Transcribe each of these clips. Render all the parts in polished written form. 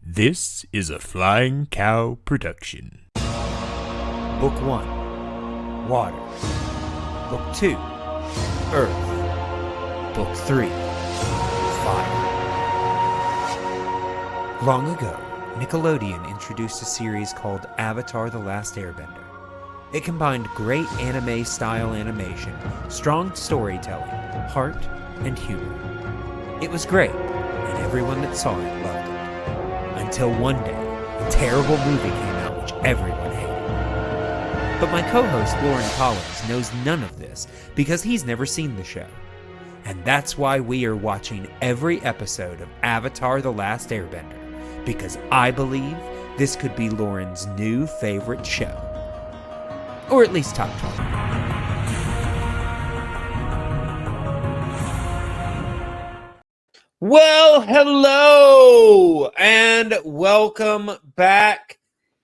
This is a Flying Cow production. Book 1, Water. Book 2, Earth. Book 3, Fire. Long ago, Nickelodeon introduced a series called Avatar: The Last Airbender. It combined great anime-style animation, strong storytelling, heart, and humor. It was great, and everyone that saw it loved it. Until one day, a terrible movie came out which everyone hated. But my co-host Loren Collins knows none of this because he's never seen the show. And that's why we are watching every episode of Avatar: The Last Airbender, because I believe this could be Loren's new favorite show. Or at least top 20. Well, hello, and welcome back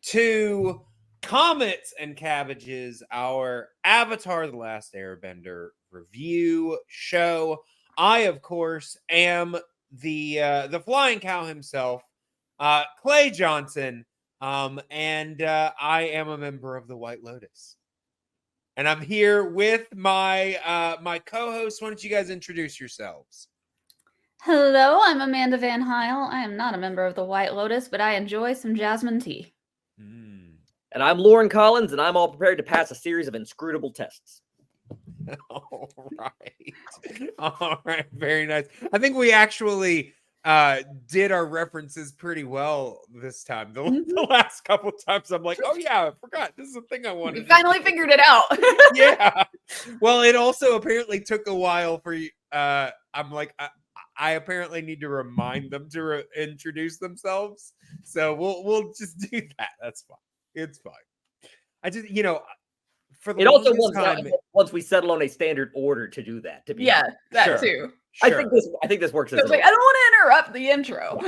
to Comets and Cabbages, our Avatar: The Last Airbender review show. I, of course, am the flying cow himself, Clay Johnson, and I am a member of the White Lotus. And I'm here with my my co-hosts. Why don't you guys introduce yourselves? Hello, I'm Amanda Van Heil. I am not a member of the White Lotus, but I enjoy some jasmine tea. And I'm Loren Collins, and I'm all prepared to pass a series of inscrutable tests. All right, very nice. I think we actually did our references pretty well this time. The last couple times, I'm like, oh yeah, I forgot. This is a thing I wanted. You finally figured it out. Yeah. Well, it also apparently took a while for you. I'm like, I apparently need to remind them to introduce themselves. So we'll just do that. That's fine. It's fine. I just, for the it also time, once we settle on a standard order to do that. To be yeah, honest. that Sure. too. Sure. I think this works. So I was like, I don't want to interrupt the intro.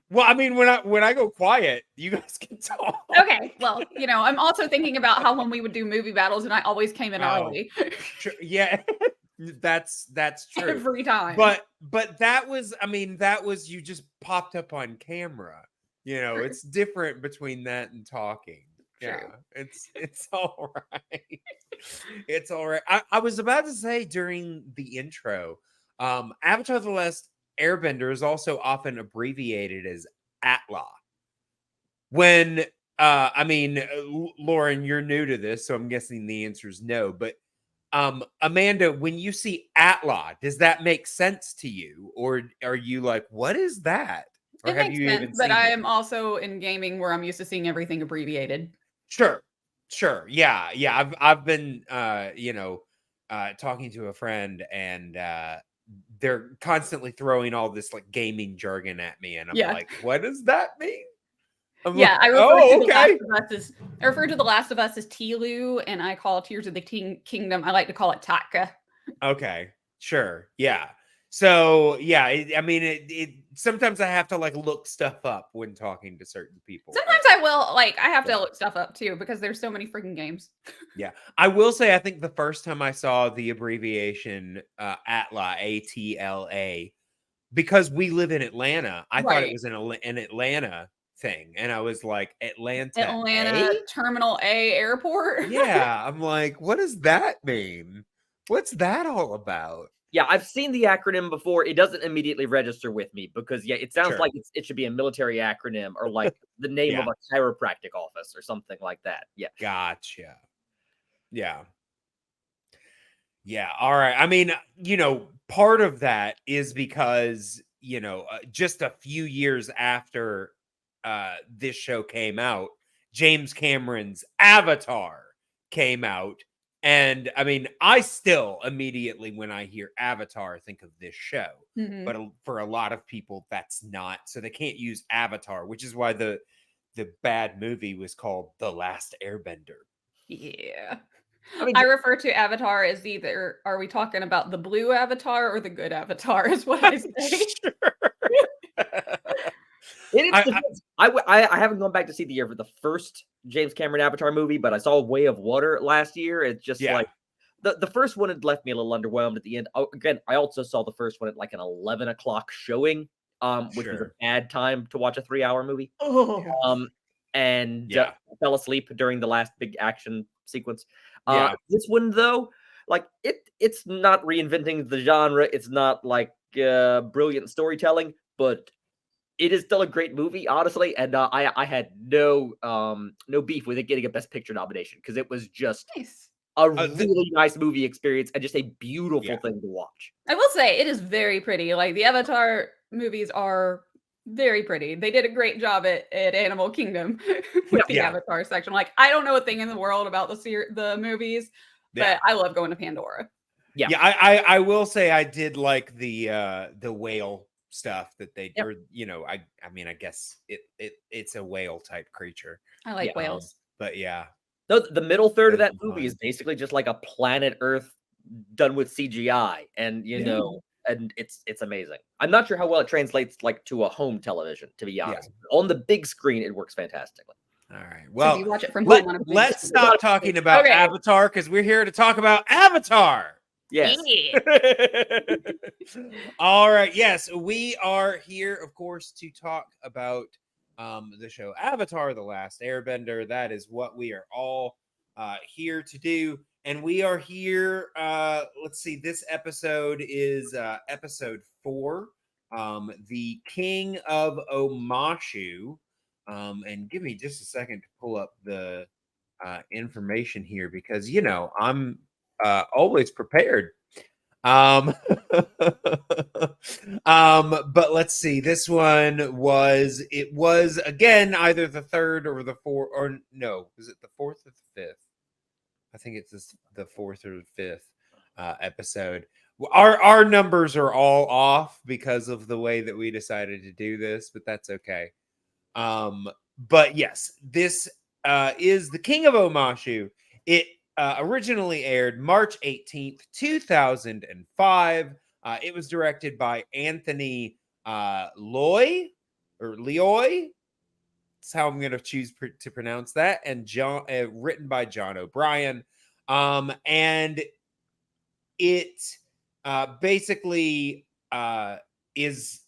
Well, I mean, when I go quiet, you guys can talk. Okay, well, I'm also thinking about how when we would do movie battles, and I always came in early. Sure. Yeah, that's true. Every time. But that was you just popped up on camera. It's different between that and talking. Yeah, True. it's all right. It's all right. I was about to say during the intro, Avatar: The Last Airbender is also often abbreviated as ATLA. When Loren, you're new to this, so I'm guessing the answer is no. But Amanda, when you see ATLA, does that make sense to you, or are you like, what is that? Or it makes sense, but I am also in gaming where I'm used to seeing everything abbreviated. Sure. Yeah. I've been talking to a friend, and they're constantly throwing all this like gaming jargon at me, and I'm like, what does that mean? I refer to The Last of Us as Tilu, and I call Tears of the Kingdom, I like to call it Taka. Okay, sure, yeah. So yeah, it sometimes I have to like look stuff up when talking to certain people. Sometimes I will, I have to look stuff up too, because there's so many freaking games. Yeah, I will say, I think the first time I saw the abbreviation ATLA, ATLA, because we live in Atlanta, I thought it was an Atlanta thing, and I was like, Atlanta Terminal A Airport. Yeah, I'm like, what does that mean? What's that all about? Yeah, I've seen the acronym before. It doesn't immediately register with me because it sounds like it should be a military acronym or like the name of a chiropractic office or something like that. Yeah, gotcha. Yeah. All right. I mean, part of that is because just a few years after this show came out, James Cameron's Avatar came out. And I mean, I still immediately, when I hear Avatar, think of this show. Mm-hmm. But for a lot of people, that's not. So they can't use Avatar, which is why the bad movie was called The Last Airbender. Yeah. I refer to Avatar as either, are we talking about the blue Avatar or the good Avatar is what I say. I haven't gone back to see the first James Cameron Avatar movie, but I saw Way of Water last year. It's just like the first one had left me a little underwhelmed at the end. Again, I also saw the first one at like an 11 o'clock showing, which was a bad time to watch a 3-hour movie. And fell asleep during the last big action sequence. This one, though, like it's not reinventing the genre. It's not like brilliant storytelling, but it is still a great movie, honestly. And I had no beef with it getting a Best Picture nomination because it was just a really nice movie experience and just a beautiful thing to watch. I will say it is very pretty. Like the Avatar movies are very pretty. They did a great job at Animal Kingdom with the Avatar section. Like I don't know a thing in the world about the movies, but I love going to Pandora. I will say I did like the whale stuff that they or I mean I guess it's a whale type creature. I like whales. But no, the middle third of that movie is basically just like a planet Earth done with CGI, and and it's amazing. I'm not sure how well it translates like to a home television, to be honest. On the big screen, it works fantastically. All right. Well, so you watch it from home let's stop talking about Avatar because we're here to talk about Avatar. Yes. All right. Yes, we are here, of course, to talk about the show Avatar: The Last Airbender. That is what we are all here to do. And we are here. Let's see. This episode is episode 4, The King of Omashu. And give me just a second to pull up the information here because I'm always prepared. But let's see. This one was again either the 3rd or the 4th, or no, is it the 4th or the 5th? I think it's the 4th or the 5th episode. Our numbers are all off because of the way that we decided to do this, but that's okay. But yes, this is The King of Omashu. It originally aired March 18th, 2005. It was directed by Anthony Loy. That's how I'm going to choose to pronounce that. And written by John O'Brien. And it basically is...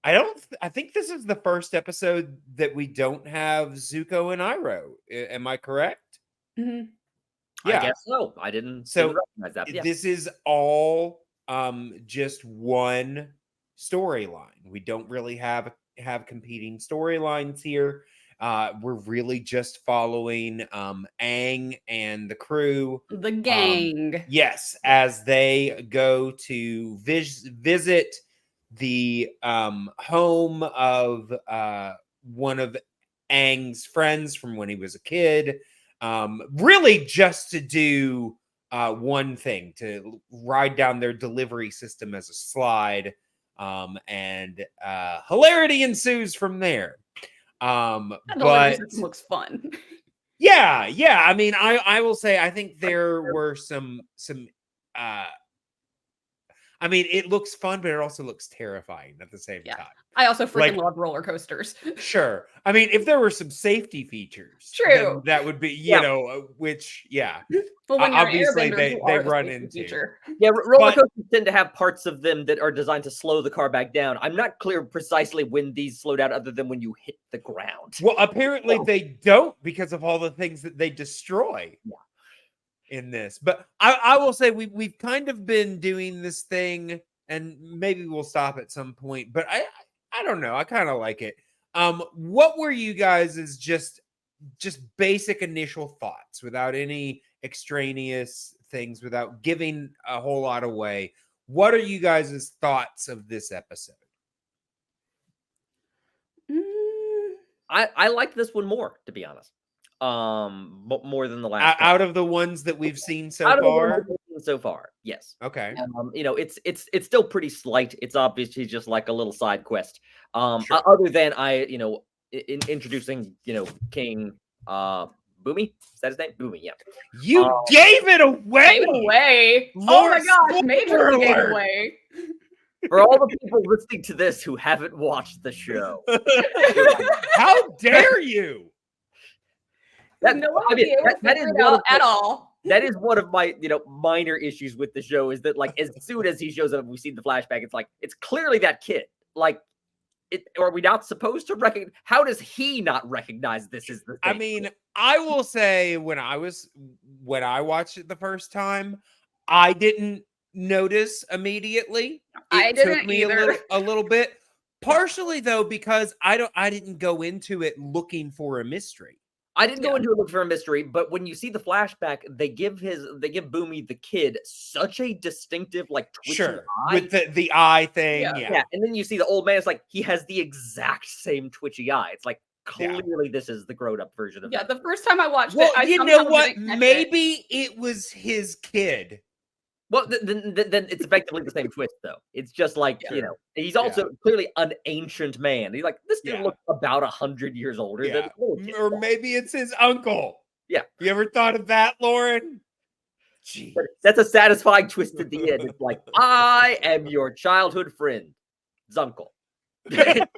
I think this is the first episode that we don't have Zuko and Iroh. Am I correct? Mm-hmm. Yeah. I guess so. I didn't recognize that. Yeah. This is all just one storyline. We don't really have competing storylines here. We're really just following Aang and the crew. The gang. Yes, as they go to visit the home of one of Aang's friends from when he was a kid, really just to do one thing, to ride down their delivery system as a slide, and hilarity ensues from there. But it looks fun. Yeah. I mean, I will say I think there were some I mean, it looks fun, but it also looks terrifying at the same time. I also freaking love roller coasters. Sure. I mean, if there were some safety features, true, that would be, you know, which, Well, when obviously they run into. Roller coasters tend to have parts of them that are designed to slow the car back down. I'm not clear precisely when these slow down, other than when you hit the ground. Well, apparently they don't, because of all the things that they destroy. In this, but I will say we've kind of been doing this thing, and maybe we'll stop at some point, but I don't know, I kind of like it. What were you guys' just basic initial thoughts, without any extraneous things, without giving a whole lot away? What are you guys' thoughts of this episode? I liked this one more, to be honest. More than the last out of the ones that we've seen so far. Yes. Okay. It's still pretty slight. It's obviously just like a little side quest. Other than introducing King Boomy. Is that his name? Boomy. Yeah. You gave it away. Oh my gosh! Major gave it away. For all the people listening to this who haven't watched the show, how dare you? That is at all. That is one of my, minor issues with the show is that, like, as soon as he shows up, we see the flashback. It's like, it's clearly that kid. Like, are we not supposed to recognize? How does he not recognize this is the thing? I mean, I will say when I watched it the first time, I didn't notice immediately. I It took didn't me either. a little bit. Partially though, because I didn't go into it looking for a mystery. I didn't go into it looking for a mystery, but when you see the flashback, they give Boomy the kid such a distinctive, like, twitchy eye. With the eye thing. Yeah. And then you see the old man, it's like he has the exact same twitchy eye. It's like clearly this is the grown-up version of that. The first time I watched Well, it, I you know somehow what? didn't catch Maybe it was his kid. Well, then it's effectively the same twist, though. It's just like, he's also clearly an ancient man. He's like, this dude looks about 100 years older than the little kid. Or maybe it's his uncle. Yeah. You ever thought of that, Loren? Jeez. But that's a satisfying twist at the end. It's like, I am your childhood friend, Zuncle. That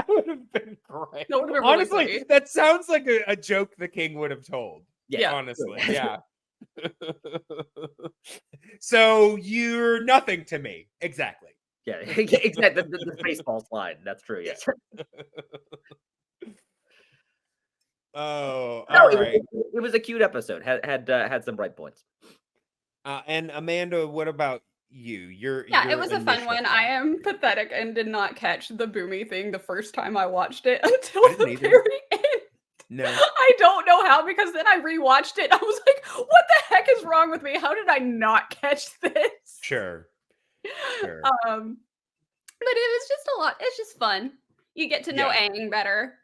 would have been great. That would have been Honestly, really funny. that sounds like a joke the king would have told. Yeah. Honestly, yeah. So you're nothing to me. Exactly. Yeah, exactly. The baseball slide. That's true. Yes. Oh, No, all it right. was a cute episode. Had some bright points. And Amanda, what about you? It was a fun one. I am pathetic and did not catch the Boomy thing the first time I watched it until I didn't the either. very end. No. I don't know how, because then I rewatched it. I was like, what the heck is wrong with me? How did I not catch this? Sure. But it was just a lot. It's just fun. You get to know Aang better.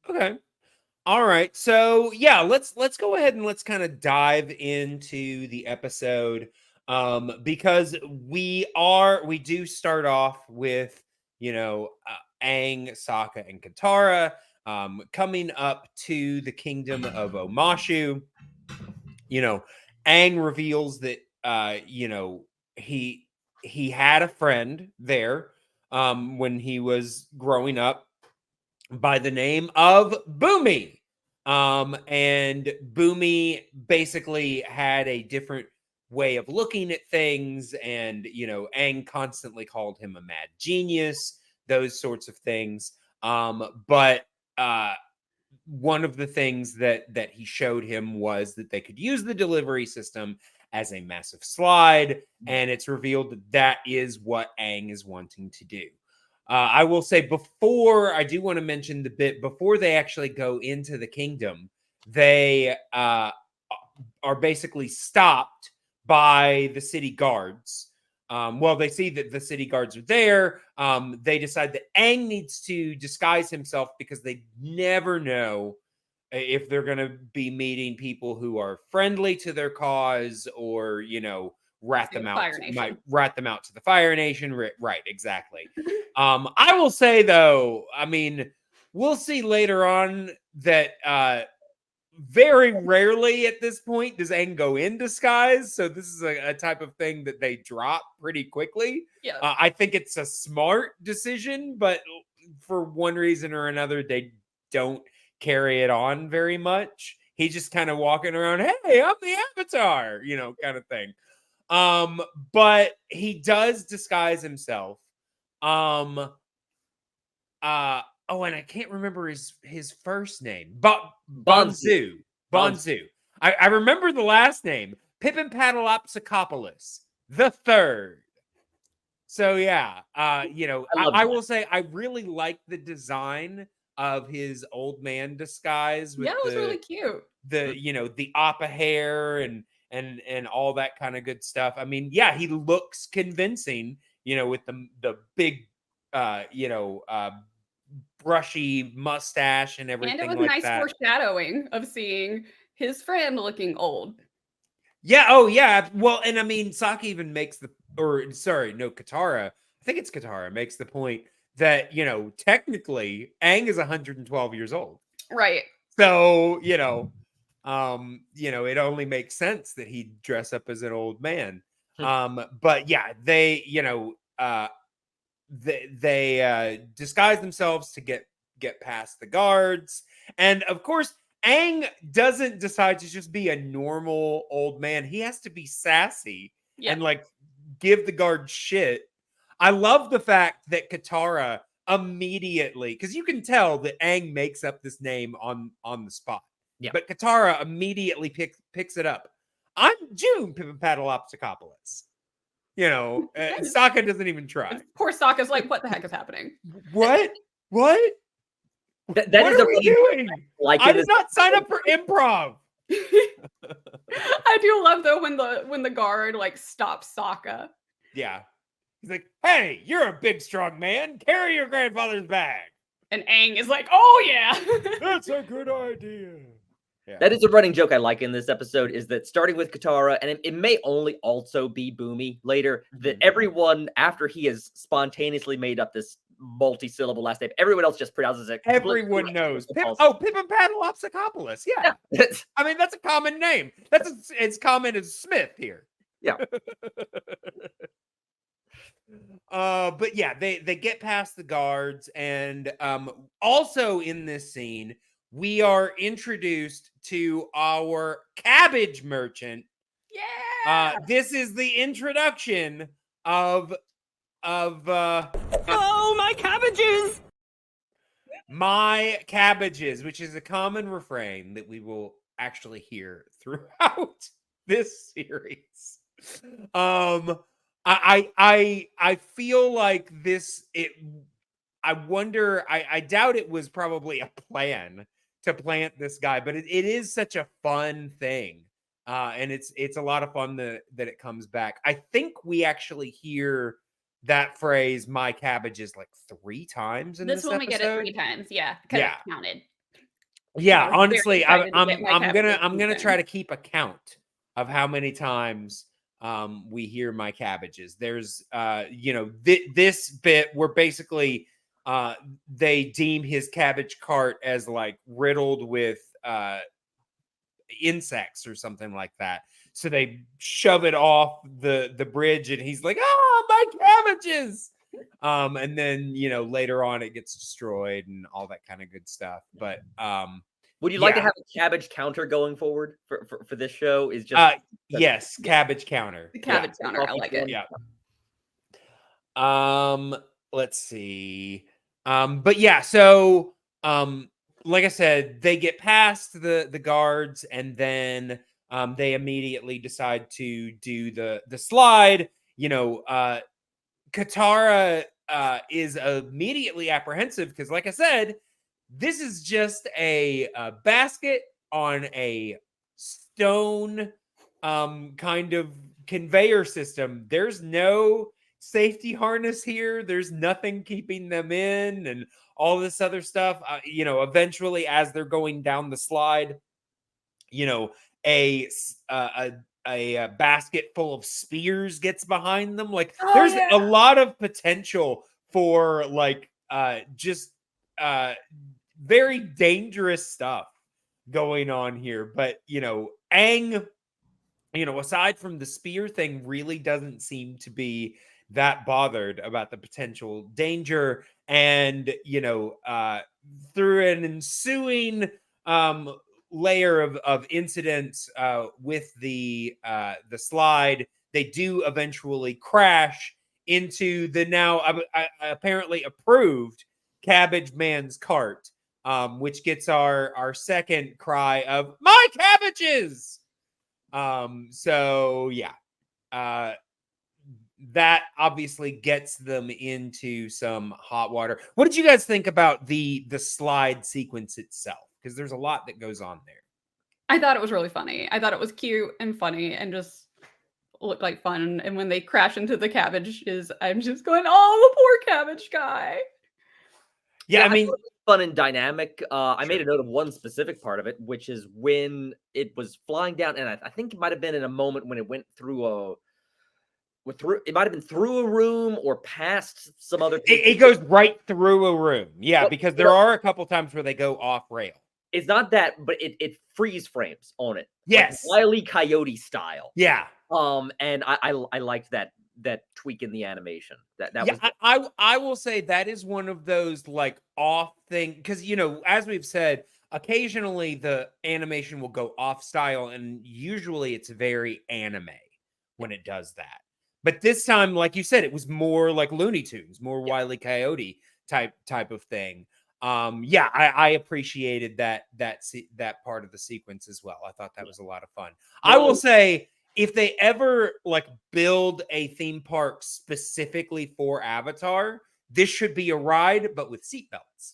Okay. All right. So let's go ahead and let's kind of dive into the episode. Because we do start off with, Aang, Sokka, and Katara coming up to the kingdom of Omashu. Aang reveals that he had a friend there when he was growing up by the name of Boomy. And Boomy basically had a different way of looking at things, and Aang constantly called him a mad genius, those sorts of things. But one of the things that he showed him was that they could use the delivery system as a massive slide, and it's revealed that is what Aang is wanting to do. I will say I do want to mention the bit before they actually go into the kingdom, they are basically stopped by the city guards. They see that the city guards are there. They decide that Aang needs to disguise himself because they never know if they're going to be meeting people who are friendly to their cause or, rat them out to the Fire Nation. Right, exactly. I will say, though, we'll see later on that very rarely at this point does Aang go in disguise. So this is a type of thing that they drop pretty quickly. Yeah. I think it's a smart decision, but for one reason or another, they don't carry it on very much. He's just kind of walking around, hey, I'm the Avatar, kind of thing. But he does disguise himself. And I can't remember his first name. Bonzu. I remember the last name. Pippin Paddleopsicopoulos the third. So yeah, I will say I really like the design of his old man disguise. With it was really cute. The Appa hair and all that kind of good stuff. He looks convincing, with the big, brushy mustache and everything. And it was like nice that. Foreshadowing of seeing his friend looking old. Yeah. Oh, yeah. Well, and Sokka even makes Katara. I think it's Katara makes the point that technically Aang is 112 years old. Right. So it only makes sense that he'd dress up as an old man. But yeah, they they disguise themselves to get past the guards, and of course Aang doesn't decide to just be a normal old man. He has to be sassy and like give the guard shit. I love the fact that Katara immediately, because you can tell that Aang makes up this name on the spot. Yeah. But Katara immediately picks it up. I'm June Pipipatalopsicopolis. You know, Sokka doesn't even try. Poor Sokka's like, what the heck is happening? What? What? That What is are we doing? like I did not sign up for improv. I do love though when the guard like stops Sokka. Yeah. He's like, hey, you're a big, strong man. Carry your grandfather's bag. And Aang is like, oh yeah. That's a good idea. Yeah. That is a running joke I like in this episode, is that starting with Katara, and it may only also be Boomy later, that everyone, after he has spontaneously made up this multi-syllable last name, everyone else just pronounces it. Everyone knows. Pipipatalopsicopolis. Yeah. I mean, that's a common name. That's as common as Smith here. Yeah. But yeah, they get past the guards, and also in this scene, we are introduced to our cabbage merchant. Yeah. This is the introduction of Oh, my cabbages! My cabbages, which is a common refrain that we will actually hear throughout this series. I feel like this, I wonder, I doubt it was probably a plan to plant this guy, but it is such a fun thing. And it's a lot of fun that it comes back. I think we actually hear that phrase, my cabbages, like 3 times in this one episode. We get it 3 times. Yeah. Yeah. Counted. Yeah, honestly, I'm cabbages gonna try to keep a count of how many times we hear my cabbages. There's this bit where basically they deem his cabbage cart as like riddled with insects or something like that, so they shove it off the bridge, and he's like, oh, my cabbages. And then later on it gets destroyed and all that kind of good stuff. But would you like to have a cabbage counter going forward for this show? Is just yes, cabbage counter. The cabbage counter. I like it. Yeah. Let's see. But yeah, so like I said, they get past the guards, and then they immediately decide to do the slide. Katara is immediately apprehensive because, like I said, this is just a basket on a stone kind of conveyor system. There's no safety harness here. There's nothing keeping them in and all this other stuff. Eventually, as they're going down the slide, a basket full of spears gets behind them. Like, there's a lot of potential for just very dangerous stuff going on here. But Aang, aside from the spear thing, really doesn't seem to be that bothered about the potential danger. And through an ensuing layer of incidents with the slide, they do eventually crash into the now apparently approved Cabbage Man's cart, which gets our second cry of my cabbages. So yeah, that obviously gets them into some hot water. What did you guys think about the slide sequence itself? Because there's a lot that goes on there. I thought it was really funny. I thought it was cute and funny and just looked like fun. And when they crash into the cabbages, I'm just going, oh, the poor cabbage guy. Yeah, I mean, it was fun and dynamic. I made a note of one specific part of it, which is when it was flying down, and I think it might have been in a moment when it went through it might have been through a room or past some other. It goes right through a room. Yeah, because there are a couple times where they go off rail. It's not that, but it freeze frames on it. Yes, like Wile E. Coyote style. Yeah. And I liked that tweak in the animation. That was I will say that is one of those like off thing, because as we've said, occasionally the animation will go off style, and usually it's very anime when it does that. But this time, like you said, it was more like Looney Tunes, more Wile E. Coyote type of thing. Yeah, I appreciated that part of the sequence as well. I thought that was a lot of fun. I will say, if they ever like build a theme park specifically for Avatar, this should be a ride, but with seatbelts.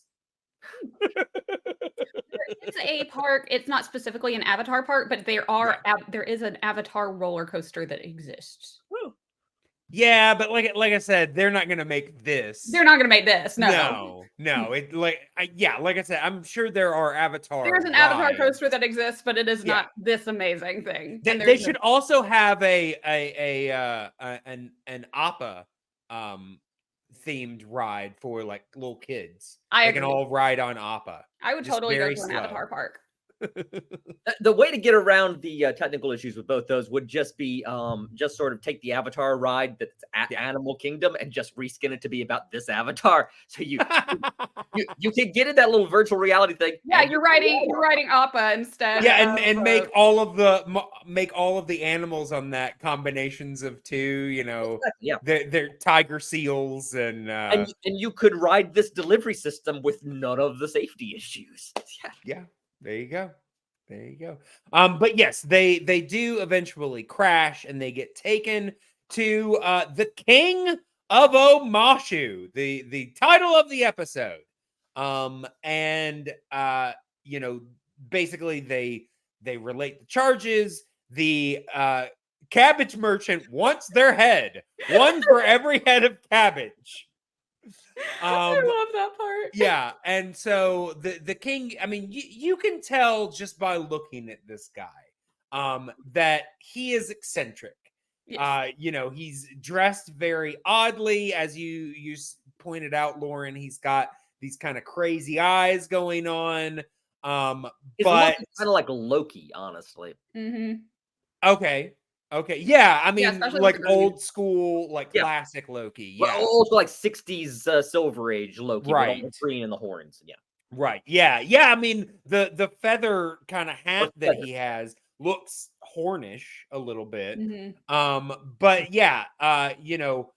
It's a park. It's not specifically an Avatar park, but there is an Avatar roller coaster that exists. Yeah, but like I said, they're not gonna make this. They're not gonna make this. No. It like I said, I'm sure there are Avatar. There's an rides. Avatar coaster that exists, but it is not this amazing thing. They should also have an Appa themed ride for like little kids. They can all ride on Appa. I would totally go to an Avatar park. The way to get around the technical issues with both those would just be just sort of take the Avatar ride that's at Animal Kingdom and just reskin it to be about this Avatar. So you can get in that little virtual reality thing. Yeah, you're riding Appa instead. Yeah, and make all of the animals on that combinations of two. You know, they're tiger seals and you could ride this delivery system with none of the safety issues. Yeah. There you go. But yes, they do eventually crash and they get taken to the King of Omashu, the title of the episode. And you know, basically they relate the charges. The cabbage merchant wants their head, one for every head of cabbage. I love that part. Yeah, and so the king, I mean, you can tell just by looking at this guy that he is eccentric. Yes. You know, he's dressed very oddly, as you pointed out, Loren. He's got these kind of crazy eyes going on. But kind of like Loki, honestly. Okay, yeah, I mean, like old school, like classic Loki. Yeah, also like 60s Silver Age Loki, right? With all the green and the horns. Yeah, right. Yeah. I mean, the feather kind of hat that he has looks hornish a little bit. But yeah, you know,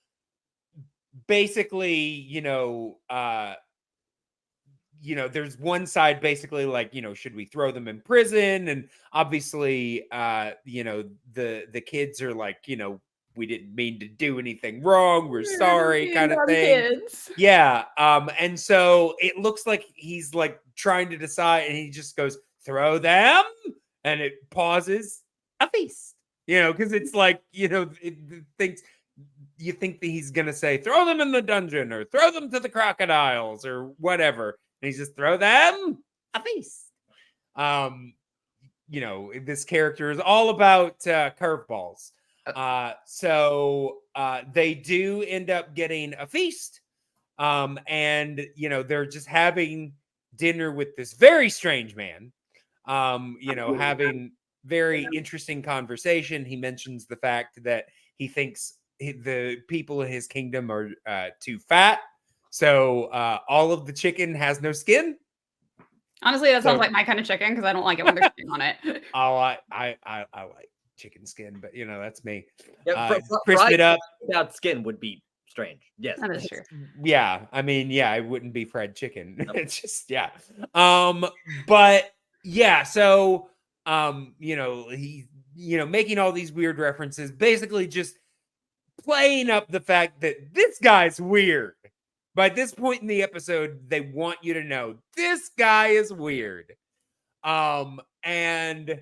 basically, you know, there's one side basically like, you know, should we throw them in prison? And obviously, you know, the kids are like, you know, we didn't mean to do anything wrong. We're sorry, kind of thing. Yeah. And so it looks like he's like trying to decide, and he just goes, throw them, and it pauses, a feast. You know, because it's like, you know, you think that he's gonna say, throw them in the dungeon or throw them to the crocodiles or whatever. And he's just throw them a feast. You know, this character is all about curveballs. So they do end up getting a feast. And, you know, they're just having dinner with this very strange man, you know, having very interesting conversation. He mentions the fact that he thinks the people in his kingdom are too fat. So all of the chicken has no skin. Honestly, that sounds like my kind of chicken because I don't like it when there's skin on it. Oh, I like chicken skin, but you know, that's me. Crisp it up without skin would be strange. Yes, that is true. Yeah, I mean, yeah, it wouldn't be fried chicken. Nope. It's just but yeah, so you know, he, you know, making all these weird references, basically just playing up the fact that this guy's weird. By this point in the episode, they want you to know this guy is weird. And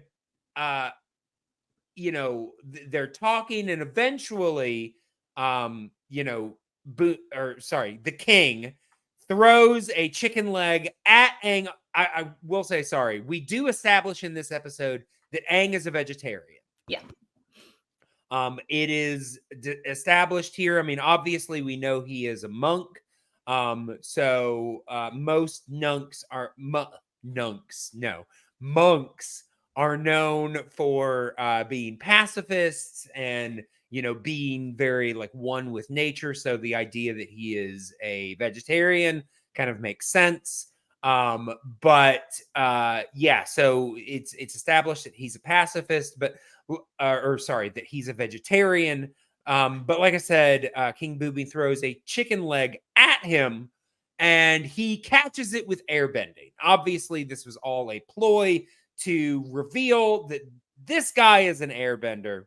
you know, they're talking, and eventually, you know, the king throws a chicken leg at Aang. I will say, sorry, we do establish in this episode that Aang is a vegetarian. Yeah. It is established here. I mean, obviously, we know he is a monk. So most monks are known for being pacifists and, you know, being very like one with nature. So the idea that he is a vegetarian kind of makes sense. Yeah, so it's established that he's a pacifist, but that he's a vegetarian. But like I said, King Boomy throws a chicken leg at him, and he catches it with airbending. Obviously, this was all a ploy to reveal that this guy is an airbender.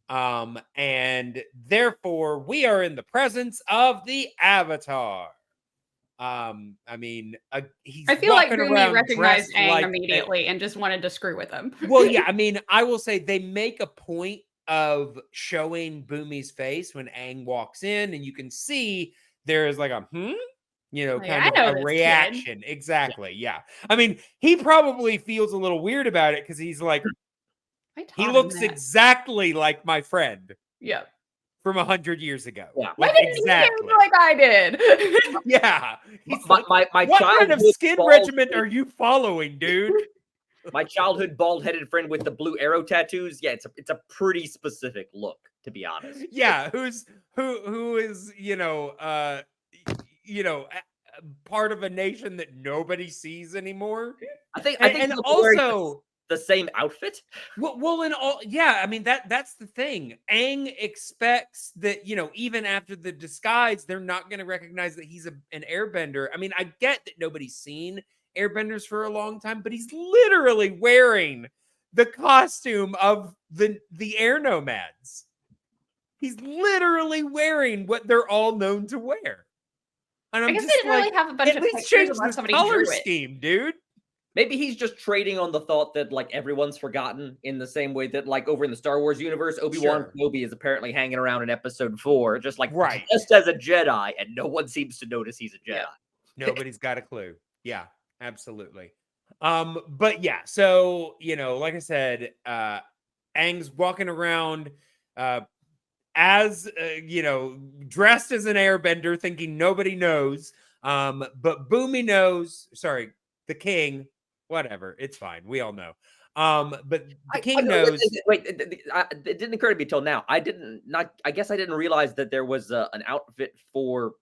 And therefore, we are in the presence of the Avatar. I mean, he's I feel like walking Boomy around recognized dressed Aang like immediately and just wanted to screw with him. well, yeah, I mean, I will say they make a point of showing Boomy's face when Aang walks in, and you can see there is like a Like, kind I of know a this kid. reaction. Exactly. Yeah. I mean, he probably feels a little weird about it because he's like, I he taught him looks that. exactly like my friend Yeah. from 100 years ago. Yeah. Why Like, didn't exactly. you like I did? Yeah. He's My, like, my, my what kind of childhood skin bald- regimen are you following, dude? My childhood bald-headed friend with the blue arrow tattoos. Yeah, it's a pretty specific look, to be honest. Yeah, who is part of a nation that nobody sees anymore. I think And he's wearing also the same outfit. well, in all, yeah, I mean that's the thing. Aang expects that even after the disguise, they're not going to recognize that he's an airbender. I mean, I get that nobody's seen airbenders for a long time, but he's literally wearing the costume of the air nomads. He's literally wearing what they're all known to wear. And I I'm guess they just didn't really like, have a bunch at of least pictures change unless the somebody color drew it. scheme, dude. Maybe he's just trading on the thought that like everyone's forgotten in the same way that like over in the Star Wars universe, Obi-Wan Kenobi is apparently hanging around in Episode 4, just like just as a Jedi, and no one seems to notice he's a Jedi. Yeah. Nobody's got a clue. Yeah, absolutely. But yeah, so like I said, Aang's walking around as dressed as an airbender, thinking nobody knows. But Boomy knows. Sorry, the king. Whatever, it's fine. We all know. But the king knows. Wait, it didn't occur to me till now. I guess I didn't realize that there was an outfit for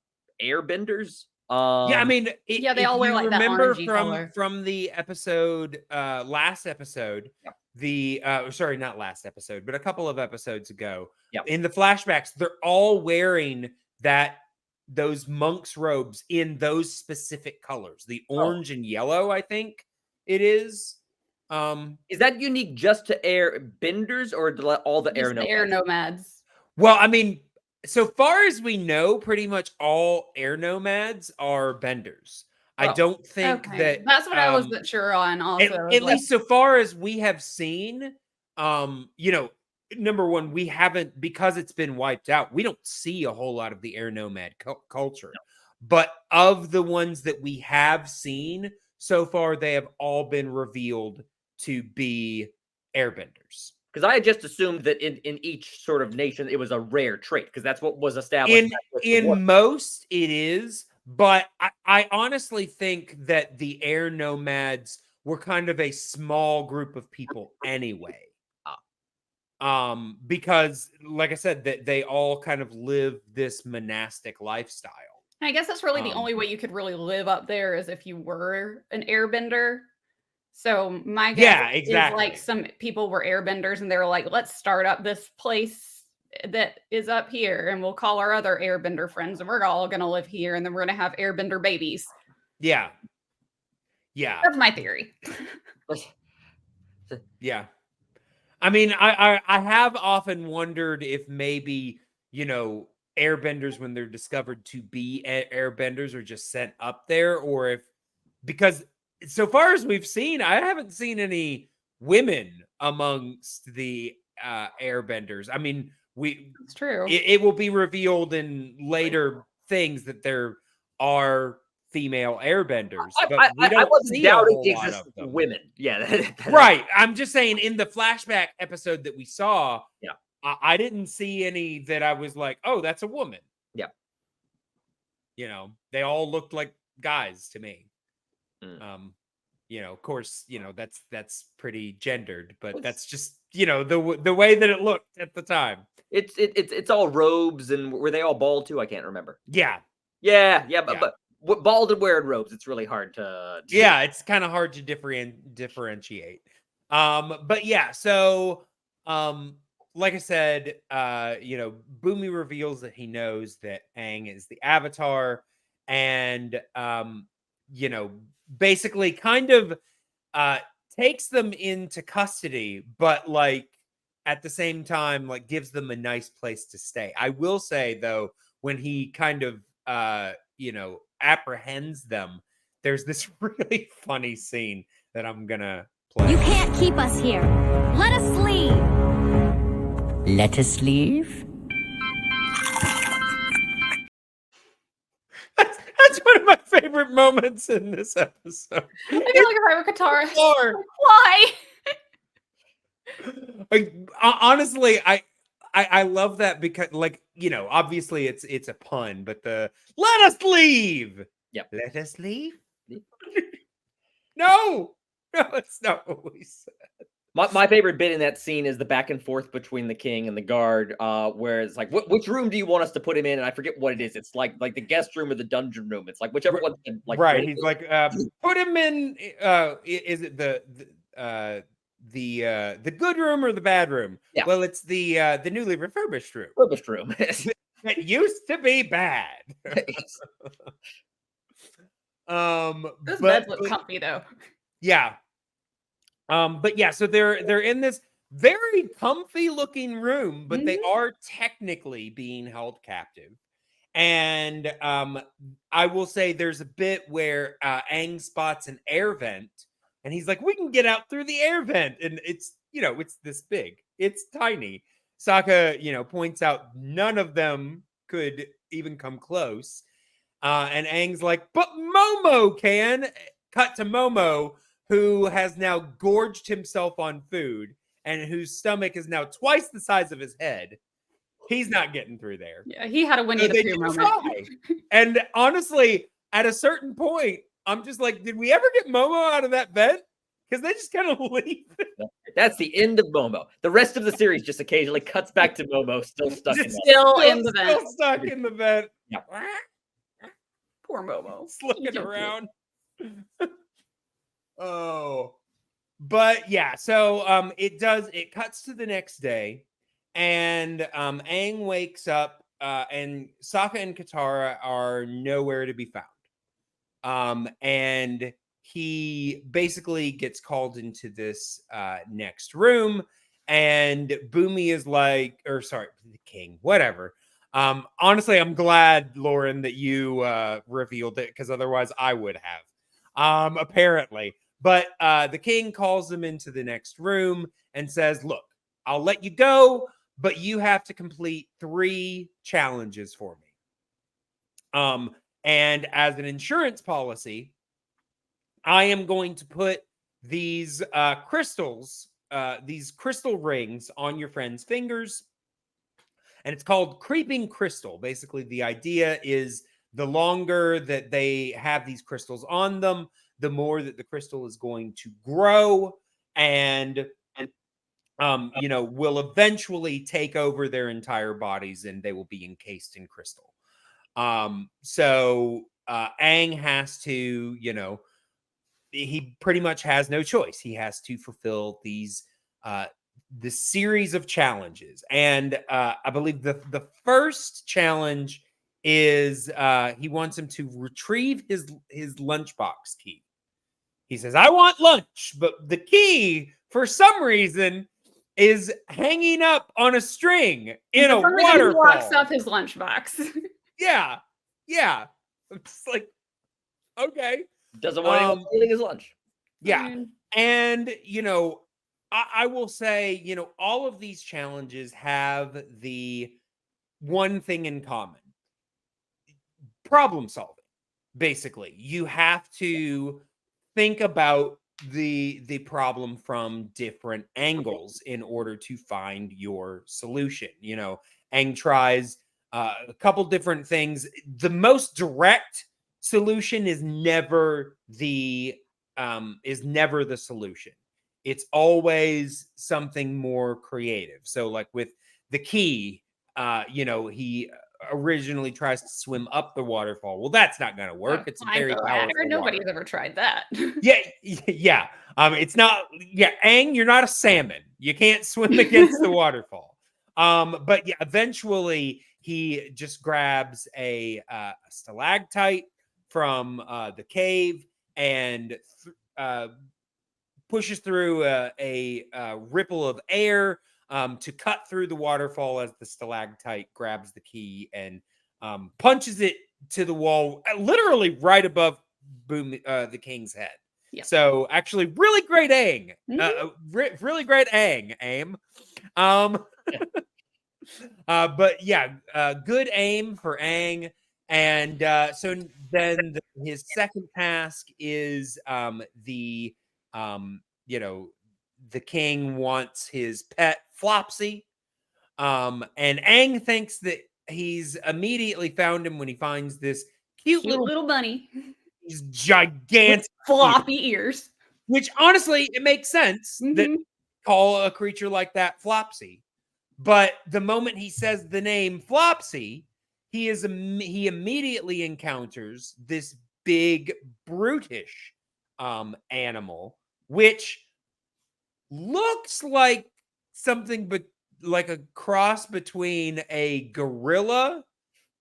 airbenders. Yeah, I mean, they all wear like that orangey color from the episode, last episode. Yeah. Sorry, not last episode, but a couple of episodes ago. Yeah. In the flashbacks, they're all wearing those monks' robes in those specific colors, the orange and yellow. I think it is. Is that unique just to airbenders or to all the air nomads? Air nomads? Well, I mean, so far as we know, pretty much all air nomads are benders. I don't think that's what I wasn't sure on. Also, at least so far as we have seen, number one, we haven't, because it's been wiped out. We don't see a whole lot of the air nomad culture, but of the ones that we have seen so far, they have all been revealed to be airbenders. Because I had just assumed that in each sort of nation, it was a rare trait, because that's what was established. In most, it is. But I honestly think that the air nomads were kind of a small group of people anyway. Because, like I said, that they all kind of live this monastic lifestyle. I guess that's really the only way you could really live up there is if you were an airbender. So my guess is like some people were airbenders and they were like, let's start up this place that is up here and we'll call our other airbender friends and we're all going to live here and then we're going to have airbender babies. Yeah. That's my theory. Yeah. I mean, I have often wondered if maybe, airbenders, when they're discovered to be airbenders, are just sent up there, or if, because so far as we've seen, I haven't seen any women amongst the airbenders. I mean, it's true. It will be revealed in later things that there are female airbenders, but we don't see a whole lot of them. Women. Yeah. Right. I'm just saying, in the flashback episode that we saw, yeah, I didn't see any that I was like, oh, that's a woman. Yeah. They all looked like guys to me. Mm. Of course, that's pretty gendered, but that's just, the way that it looked at the time. It's all robes, and were they all bald too? I can't remember. Yeah. Yeah. But bald and wearing robes. It's really hard to yeah, it's kind of hard to differentiate. But yeah, so like I said, Bumi reveals that he knows that Aang is the Avatar, and basically kind of takes them into custody, but like at the same time, like gives them a nice place to stay. I will say though, when he kind of apprehends them, there's this really funny scene that I'm gonna play. You can't keep us here. Let us leave. Let us leave? That's one of my favorite moments in this episode. I feel like if I were Katara, Or, why? honestly, I love that because, like, obviously it's a pun, but the "let us leave." Yep. Let us leave. No, it's not what we said. My favorite bit in that scene is the back and forth between the king and the guard, where it's like, which room do you want us to put him in? And I forget what it is. It's like the guest room or the dungeon room. It's like whichever one. Like right. He's like, put him in. Is it the good room or the bad room? Yeah. Well, it's the newly refurbished room. Refurbished room. It used to be bad. Those beds look comfy though. Yeah. But yeah, so they're in this very comfy looking room, but they are technically being held captive. And I will say there's a bit where Aang spots an air vent, and he's like, "We can get out through the air vent," and it's it's this big, it's tiny. Sokka points out none of them could even come close, and Aang's like, "But Momo can." Cut to Momo, who has now gorged himself on food and whose stomach is now twice the size of his head. He's not getting through there. Yeah, he had a Winnie the Pooh moment. And honestly, at a certain point, I'm just like, did we ever get Momo out of that vent? Because they just kind of leave. That's the end of Momo. The rest of the series just occasionally cuts back to Momo still stuck in Still in the vent. Still stuck in the vent. Yeah. Poor Momo. Just looking around. Oh, but yeah, so it cuts to the next day, and Aang wakes up, and Sokka and Katara are nowhere to be found. And he basically gets called into this next room, and Bumi is like, or sorry, the king, whatever. Honestly, I'm glad, Loren, that you revealed it, because otherwise I would have. Apparently. But the king calls him into the next room and says, "Look, I'll let you go, but you have to complete 3 challenges for me. And as an insurance policy, I am going to put these crystals, these crystal rings on your friend's fingers. And it's called creeping crystal. Basically, the idea is the longer that they have these crystals on them, the more that the crystal is going to grow and will eventually take over their entire bodies, and they will be encased in crystal. So Aang has to, he pretty much has no choice. He has to fulfill these the series of challenges. And I believe the first challenge is he wants him to retrieve his lunchbox key. He says, "I want lunch," but the key, for some reason, is hanging up on a string in a waterfall. He locks up his lunchbox. Yeah. It's like, okay. Doesn't want anyone stealing his lunch. Yeah. And, I will say, all of these challenges have the one thing in common. Problem solving. Basically, you have to think about the problem from different angles in order to find your solution. Aang tries a couple different things. The most direct solution is never the solution. It's always something more creative. So like with the key, he originally tries to swim up the waterfall. Well, that's not going to work. It's a very powerful Nobody's water. ever tried that. Yeah. It's not. Yeah, Aang, you're not a salmon. You can't swim against the waterfall. But yeah, eventually he just grabs a stalactite from the cave and pushes through a ripple of air to cut through the waterfall as the stalactite grabs the key and punches it to the wall, literally right above the king's head. Yep. So actually, really great Aang. Really great Aang, aim. But yeah, good aim for Aang. And so then his second task is the king wants his pet Flopsy. And Aang thinks that he's immediately found him when he finds this cute little bunny. He's gigantic, floppy ears. Which honestly, it makes sense that call a creature like that Flopsy. But the moment he says the name Flopsy, he immediately encounters this big, brutish animal, which looks like something but like a cross between a gorilla,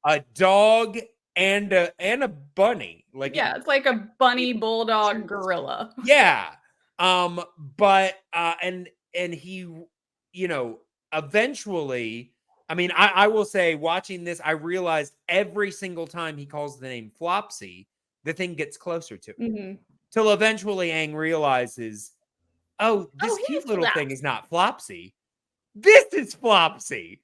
a dog, and a bunny. Like it's like a bunny bulldog gorilla. Yeah. But and he, eventually, I mean, I will say, watching this, I realized every single time he calls the name Flopsy, the thing gets closer to him. Till eventually Aang realizes, this cute little thing is not Flopsy. This is Flopsy.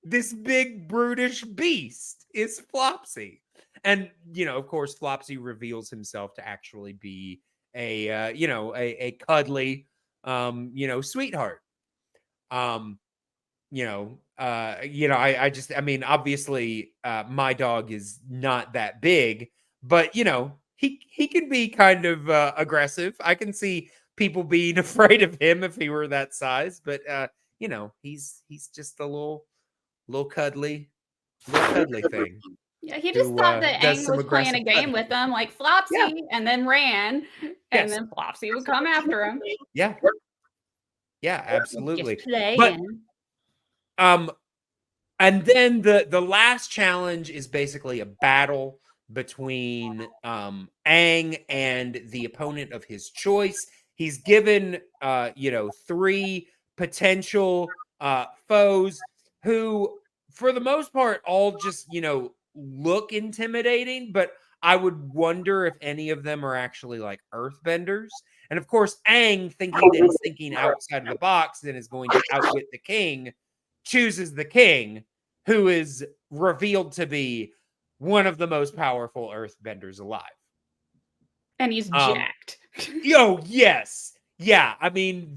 This big brutish beast is Flopsy. And, of course, Flopsy reveals himself to actually be a cuddly, sweetheart. Obviously, my dog is not that big, but, he can be kind of aggressive. I can see people being afraid of him if he were that size, but, he's just a little cuddly thing. Yeah, he just thought that Aang was playing a game with him, like Flopsy, and then ran, and then Flopsy would come after him. Yeah, absolutely. Just playing. But and then the last challenge is basically a battle between Aang and the opponent of his choice. He's given 3 potential foes who, for the most part, all just look intimidating, but I would wonder if any of them are actually like earthbenders. And of course, Aang, thinking outside of the box and is going to outwit the king, chooses the king, who is revealed to be one of the most powerful earthbenders alive. And he's jacked. Yes. Yeah, I mean,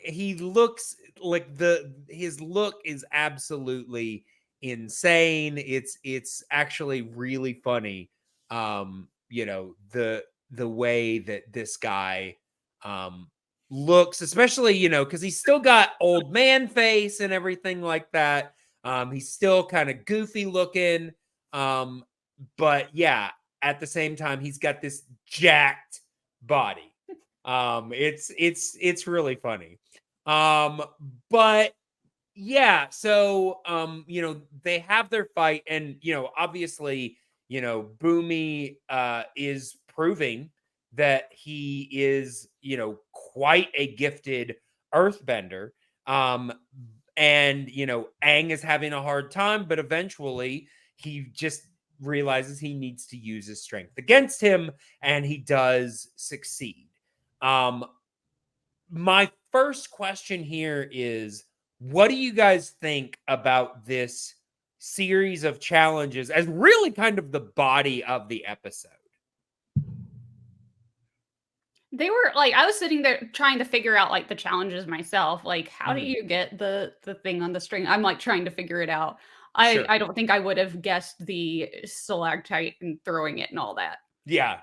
he looks like his look is absolutely insane. It's actually really funny. The way that this guy looks, especially, because he's still got old man face and everything like that. He's still kind of goofy looking. But yeah, at the same time, he's got this jacked body. It's really funny. But yeah, so they have their fight, and obviously, Boomy is proving that he is, quite a gifted earthbender. And Aang is having a hard time, but eventually he just realizes he needs to use his strength against him, and he does succeed. My first question here is, what do you guys think about this series of challenges as really kind of the body of the episode? They were like, I was sitting there trying to figure out like the challenges myself. Like, how do you get the thing on the string? I'm like trying to figure it out. I don't think I would have guessed the stalactite and throwing it and all that. Yeah.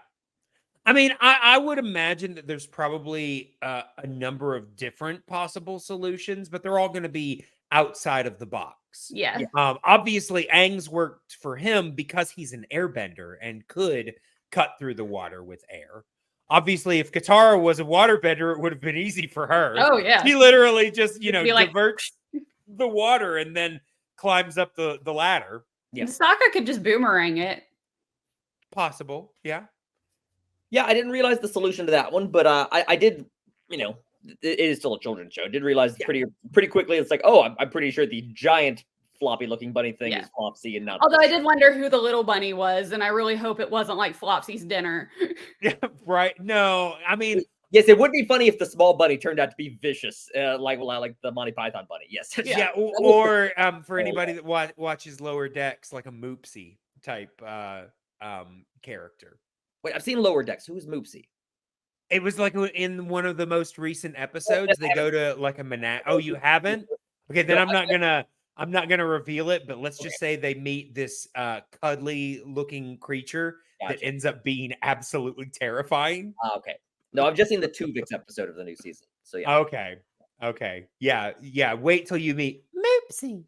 I mean, I would imagine that there's probably a number of different possible solutions, but they're all going to be outside of the box. Yeah. Obviously, Aang's worked for him because he's an airbender and could cut through the water with air. Obviously, if Katara was a waterbender, it would have been easy for her. Oh, yeah. She literally just, Like, diverts the water and then climbs up the ladder. Yeah. Sokka could just boomerang it. Possible, yeah. Yeah, I didn't realize the solution to that one, but I did, it is still a children's show. I did realize pretty quickly. It's like, oh, I'm pretty sure the giant floppy looking bunny thing is Flopsy and not. Although I did wonder who the little bunny was, and I really hope it wasn't like Flopsy's dinner. Yeah, right. No, I mean, yes, it would be funny if the small bunny turned out to be vicious, like the Monty Python bunny. Yes. Yeah, or for anybody that watches Lower Decks, like a Moopsy type character. Wait, I've seen Lower Decks. Who is Moopsy? It was like in one of the most recent episodes. They go to like a menage. Oh, you haven't? Okay, then I'm not gonna reveal it. But let's just say they meet this cuddly looking creature that ends up being absolutely terrifying. Okay. No, I've just seen the 2 Vix episode of the new season. So yeah. Okay. Yeah. Wait till you meet Moopsy.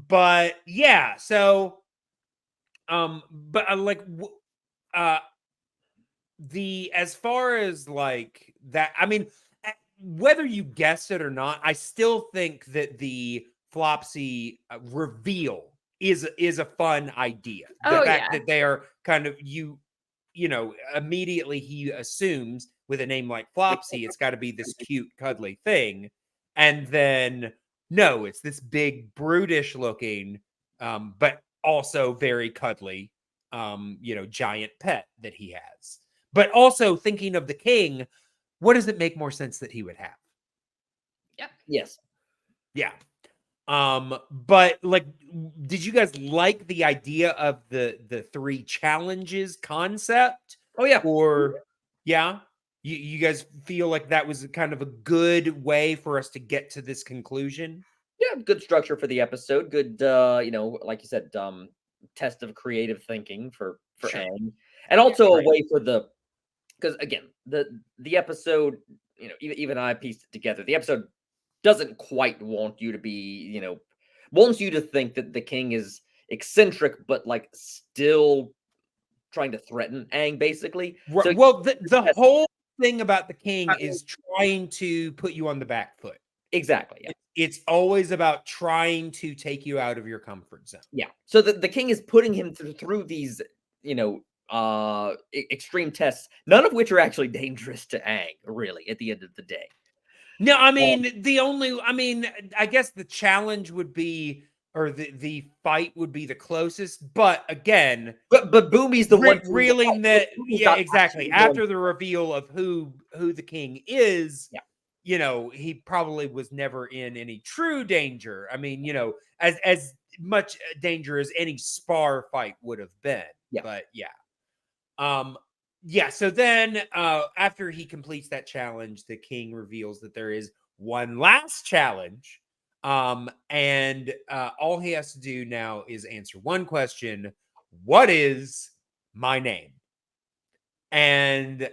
But yeah. So, but like, as far as like that, I mean, whether you guessed it or not, I still think that the Flopsy reveal is a fun idea. The fact that they are kind of immediately he assumes with a name like Flopsy, it's got to be this cute, cuddly thing, and then no, it's this big, brutish looking, but also very cuddly, giant pet that he has. But also thinking of the king, what does it make more sense that he would have? Yep. Yes. Yeah. But like, did you guys like the idea of the 3 challenges concept? Oh yeah. Or yeah, you guys feel like that was kind of a good way for us to get to this conclusion? Yeah, good structure for the episode. Good, like you said, test of creative thinking for Aang, and also a way for because again, the episode, even I pieced it together. The episode doesn't quite want you to be, wants you to think that the king is eccentric, but like still trying to threaten Aang, basically. Right. So, well, the whole thing about the king is trying to put you on the back foot. Exactly. Yeah. It's always about trying to take you out of your comfort zone. Yeah. So the king is putting him through these, extreme tests, none of which are actually dangerous to Aang, really, at the end of the day. No, I mean, I guess the challenge would be, or the fight would be the closest, but again, but Boomy's the one revealing that, yeah, exactly. After the reveal of who the king is, he probably was never in any true danger. I mean, as much danger as any spar fight would have been. Yeah. But yeah. So then after he completes that challenge, the king reveals that there is one last challenge. And all he has to do now is answer one question: what is my name? And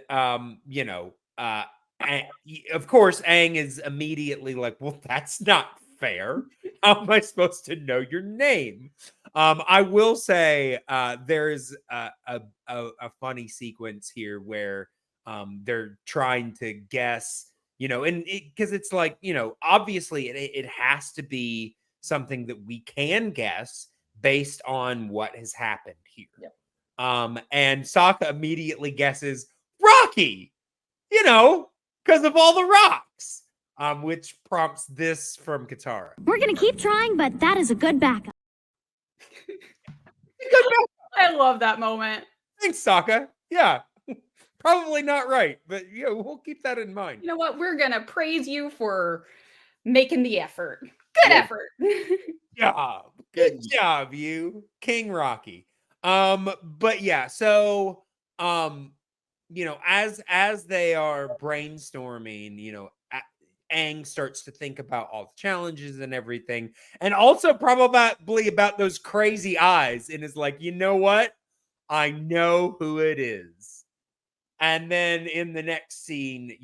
of course, Aang is immediately like, well, that's not fair. How am I supposed to know your name? I will say there's a funny sequence here where they're trying to guess, and because it's like, obviously it has to be something that we can guess based on what has happened here. Yeah. And Sokka immediately guesses Rocky, because of all the rocks, which prompts this from Katara. We're gonna keep trying, but that is a good backup. I love that moment. Thanks, Sokka. Yeah, probably not right, but we'll keep that in mind. You know what? We're gonna praise you for making the effort. Good effort. Good job, you King Rocky. But yeah, so as they are brainstorming, Aang starts to think about all the challenges and everything, and also probably about those crazy eyes, and is like, you know what? I know who it is. And then in the next scene,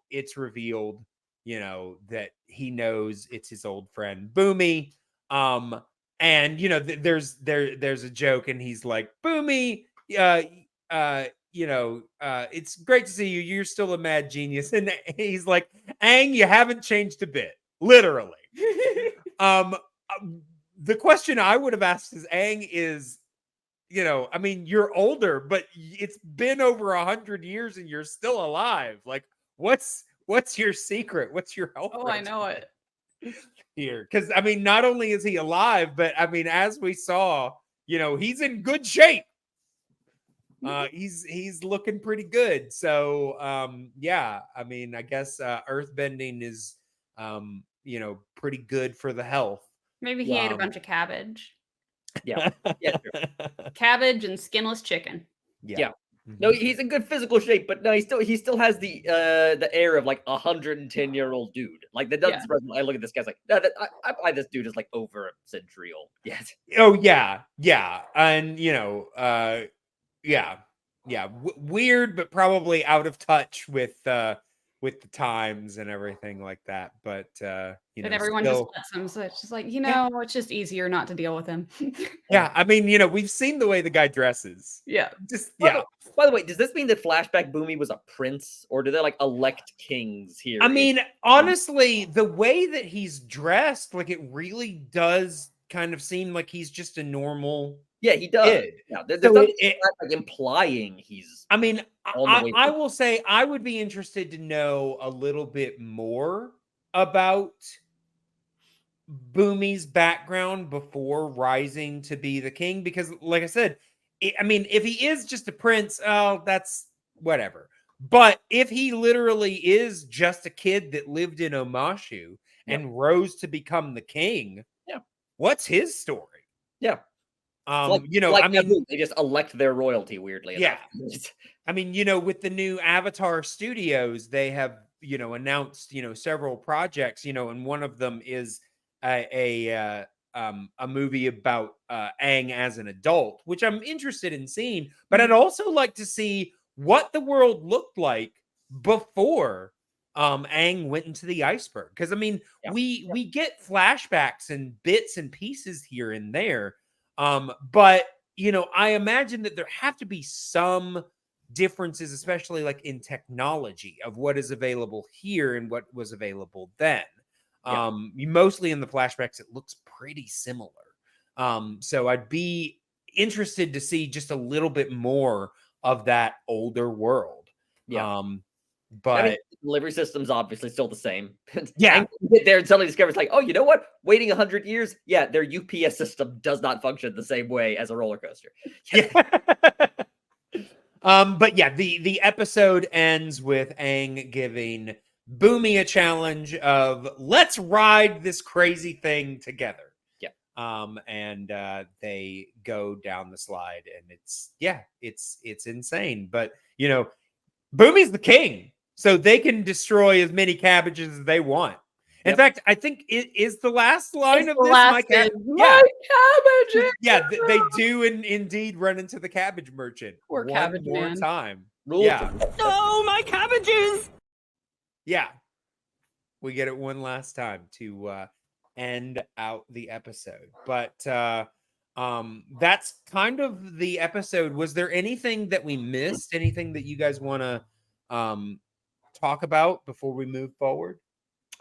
it's revealed that he knows it's his old friend Boomy. And there's a joke, and he's like, Boomy, it's great to see you. You're still a mad genius. And he's like, Aang, you haven't changed a bit, literally. The question I would have asked is, Aang is, you're older, but it's been over 100 years and you're still alive. Like, what's your secret? What's your health? Oh, I know it. Here, because not only is he alive, but as we saw, he's in good shape. He's looking pretty good. So I guess earthbending is pretty good for the health. Maybe he ate a bunch of cabbage. Yeah. Yeah. Cabbage and skinless chicken. Yeah. No, he's in good physical shape, but no, he still has the air of like 110-year-old dude. Like that doesn't surprise me. I look at this guy's like, no, I buy this dude is like over a century old. Yes. Oh yeah, and weird, but probably out of touch with the times and everything like that. But and everyone just lets him, so it's just like it's just easier not to deal with him. Yeah, we've seen the way the guy dresses. Yeah, By the way, does this mean that Flashback Boomy was a prince, or do they like elect kings here? Honestly, the way that he's dressed, like it really does kind of seem like he's just a normal. Yeah, he does. Kid. Yeah, there's nothing like implying he's. I will say I would be interested to know a little bit more about Boomy's background before rising to be the king, because, like I said, if he is just a prince, that's whatever. But if he literally is just a kid that lived in Omashu and rose to become the king, what's his story? Yeah. They just elect their royalty weirdly. Yeah. With the new Avatar studios, they have, announced, several projects, and one of them is a movie about Aang as an adult, which I'm interested in seeing, but I'd also like to see what the world looked like before Aang went into the iceberg. Because we get flashbacks and bits and pieces here and there. But I imagine that there have to be some differences, especially like in technology of what is available here and what was available then. Mostly in the flashbacks, it looks pretty similar. So I'd be interested to see just a little bit more of that older world. But delivery system's obviously still the same. Yeah. And you get there and suddenly discover it's like, oh, you know what? Waiting 100 years? Yeah, their UPS system does not function the same way as a roller coaster. But yeah, the episode ends with Aang giving Boomy a challenge of let's ride this crazy thing together. And they go down the slide, and it's insane. But Boomy's the king, so they can destroy as many cabbages as they want. In fact, I think it is the last line of this. My cabbages. Yeah, they do indeed run into the cabbage merchant. Poor one cabbage more man. time. Yeah. Oh, my cabbages! Yeah, we get it one last time to end out the episode. But that's kind of the episode. Was there anything that we missed? Anything that you guys want to talk about before we move forward?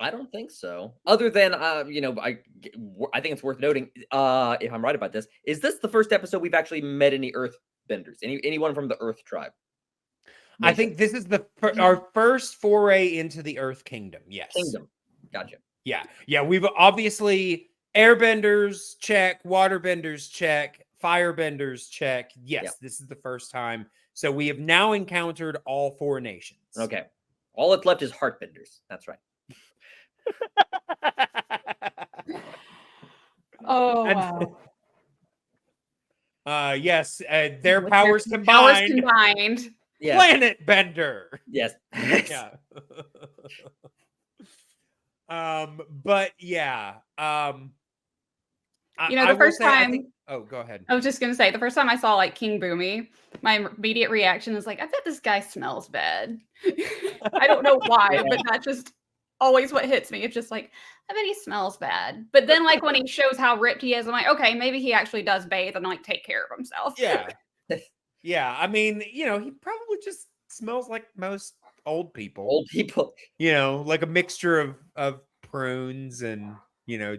I don't think so. Other than I think it's worth noting, if I'm right about this, is this the first episode we've actually met any Earthbenders? Anyone from the Earth tribe? I think this is our first foray into the Earth Kingdom. Yes. Kingdom. Gotcha. Yeah. We've obviously airbenders check, waterbenders check, firebenders check. Yes, This is the first time. So we have now encountered all four nations. Okay. All that's left is heartbenders. That's right. Oh wow. Yes, their powers combined. Yeah. Planet Bender. Yes. Yeah. But yeah. The first time. Go ahead. I was just gonna say, the first time I saw like King Boomy, my immediate reaction was like, I bet this guy smells bad. I don't know why, but that just always what hits me. It's just like, I bet he smells bad. But then like when he shows how ripped he is, I'm like, okay, maybe he actually does bathe and like take care of himself. Yeah. Yeah. I mean, he probably just smells like most old people. Old people. Like a mixture of prunes and,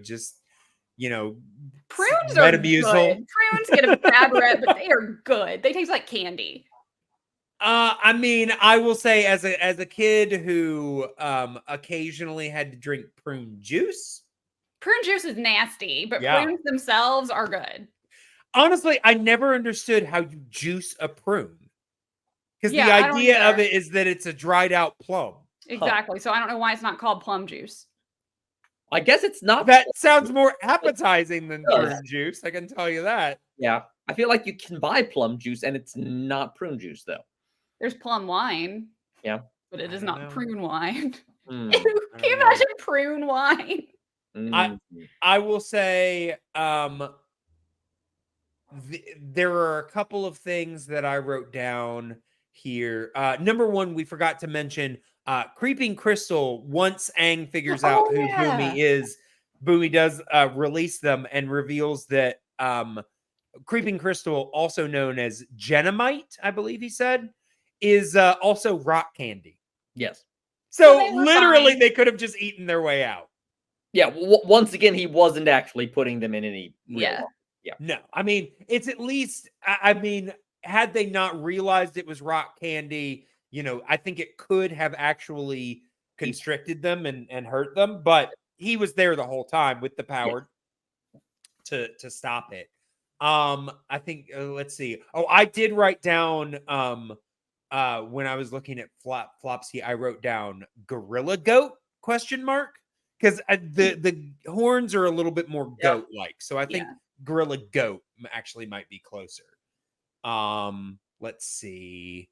just, Prunes are good. Prunes get a bad rep, but they are good. They taste like candy. I mean, I will say as a kid who occasionally had to drink prune juice. Prune juice is nasty, but Yeah. prunes themselves are good. Honestly, I never understood how you juice a prune. Because the I don't idea of either. it is that it's a dried out plum. Exactly. So I don't know why it's not called plum juice. I guess it's not. That sounds more appetizing than Yes. prune juice. I can tell you that. Yeah. I feel like you can buy plum juice and it's not prune juice, though. There's plum wine. Yeah. But it is I don't not know. prune wine. Mm, Can you know. imagine prune wine? mm. I will say there are a couple of things that I wrote down here. Number one, we forgot to mention Creeping Crystal. Once Aang figures out who Boomy is, Boomy does release them and reveals that Creeping Crystal, also known as Genomite, I believe he said, is also rock candy. Yes. So they were literally fine. they could have just eaten their way out. Yeah. Once again, he wasn't actually putting them in any real Yeah. law. Yeah. No, I mean, it's at least, I mean, had they not realized it was rock candy, I think it could have actually constricted them and hurt them, but he was there the whole time with the power to stop it. I think, let's see. Oh, I did write down, when I was looking at Flopsy, I wrote down gorilla goat ? Because the horns are a little bit more goat-like. So I think gorilla goat actually might be closer. Let's see.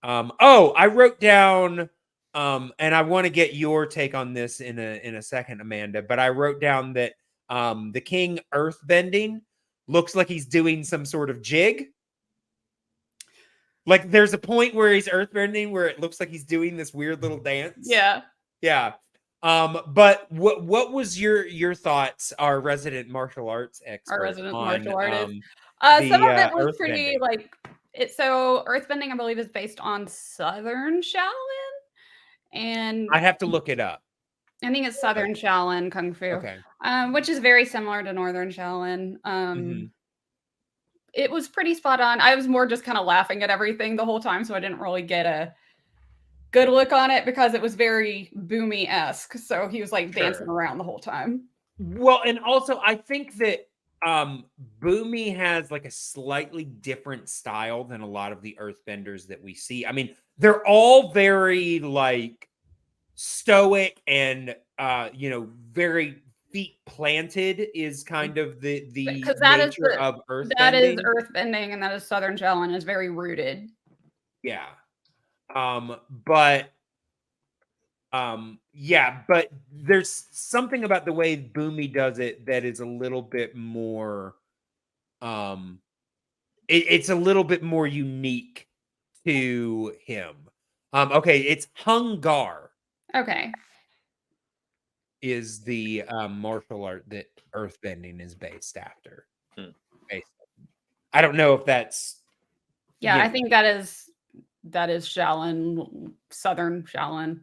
I wrote down and I want to get your take on this in a second, Amanda, but I wrote down that the king earthbending looks like he's doing some sort of jig. Like there's a point where he's earthbending where it looks like he's doing this weird little dance. Yeah. Yeah. But what was your thoughts, our resident martial arts expert? Our resident on, martial artist. the, Some of it was pretty earthbending? like it. So earthbending, I believe, is based on Southern Shaolin, and I have to look it up. I think it's Southern Shaolin Kung Fu, Okay. which is very similar to Northern Shaolin. Mhm. It was pretty spot on. I was more just kind of laughing at everything the whole time, so I didn't really get a good look on it because it was very Boomy-esque. So he was like dancing around the whole time. Well, and also I think that Boomy has like a slightly different style than a lot of the earthbenders that we see. I mean, they're all very like stoic and very feet planted is kind of the Because that is nature of earthbending. that is earthbending, and that is Southern Shaolin is very rooted. Yeah. But there's something about the way Boomy does it that is a little bit more it's a little bit more unique to him. Okay, it's Hungar Okay. is the martial art that earthbending is based after. I don't know if that's Yeah, I think that is Shaolin, Southern Shaolin.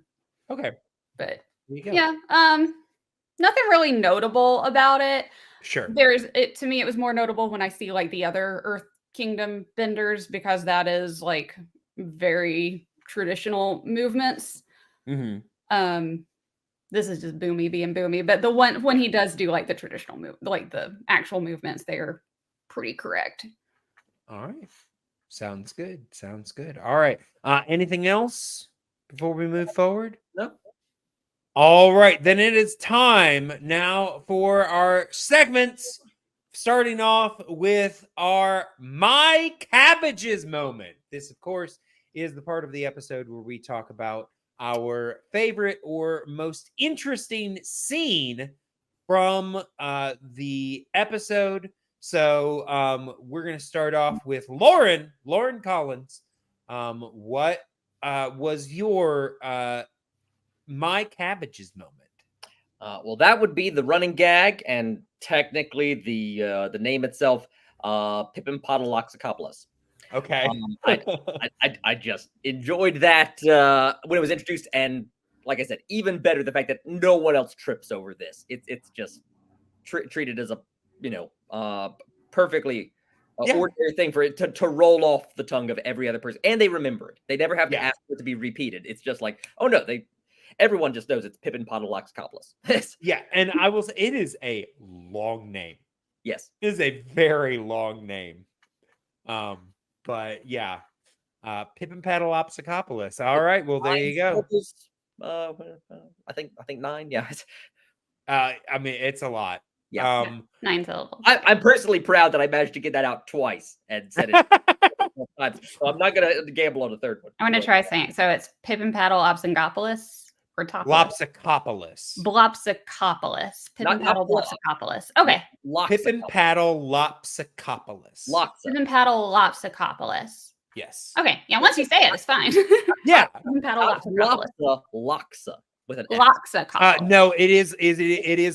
okay. But There you go. yeah, nothing really notable about it. Sure. To me, it was more notable when I see like the other Earth Kingdom benders because that is like very traditional movements. Mm-hmm. This is just Boomy being Boomy, but the one when he does do like the traditional move, like the actual movements, they are pretty correct. All right. Sounds good. Sounds good. All right. Anything else before we move forward? No. All right. Then it is time now for our segments, starting off with our My Cabbages moment. This, of course, is the part of the episode where we talk about our favorite or most interesting scene from the episode. So we're going to start off with Loren Collins. What was your my cabbages moment? Well, that would be the running gag, and technically the name itself, Pippin Podaloxacopoulos. Okay. I just enjoyed that when it was introduced, and like I said, even better the fact that no one else trips over this. It's just treated as a perfectly ordinary thing for it to roll off the tongue of every other person, and they remember it. They never have to ask for it to be repeated. It's just like, oh no, everyone just knows it's Pippin Podaloxacopoulos. Yeah, and I will say it is a long name. Yes, it is a very long name. But yeah, Pippin Podaloxacopoulos. All right, well there you go. I think 9. Yeah. I mean, it's a lot. Yeah. 9 syllables. I'm personally proud that I managed to get that out twice and said it times. So I'm not gonna gamble on a third one. I'm gonna try saying it. So it's Pippin Podaloxacopoulos or Lopsicopoulos. Blopsicopoulos. Pippin Podaloxacopoulos. Okay. Pippin Podaloxacopoulos. Pippin Podaloxacopoulos. Yes. Okay. Yeah. Once you say it, it's fine. Yeah. Pippin Podaloxacopoulos. Loxa with an Loxacopoulos. No, it is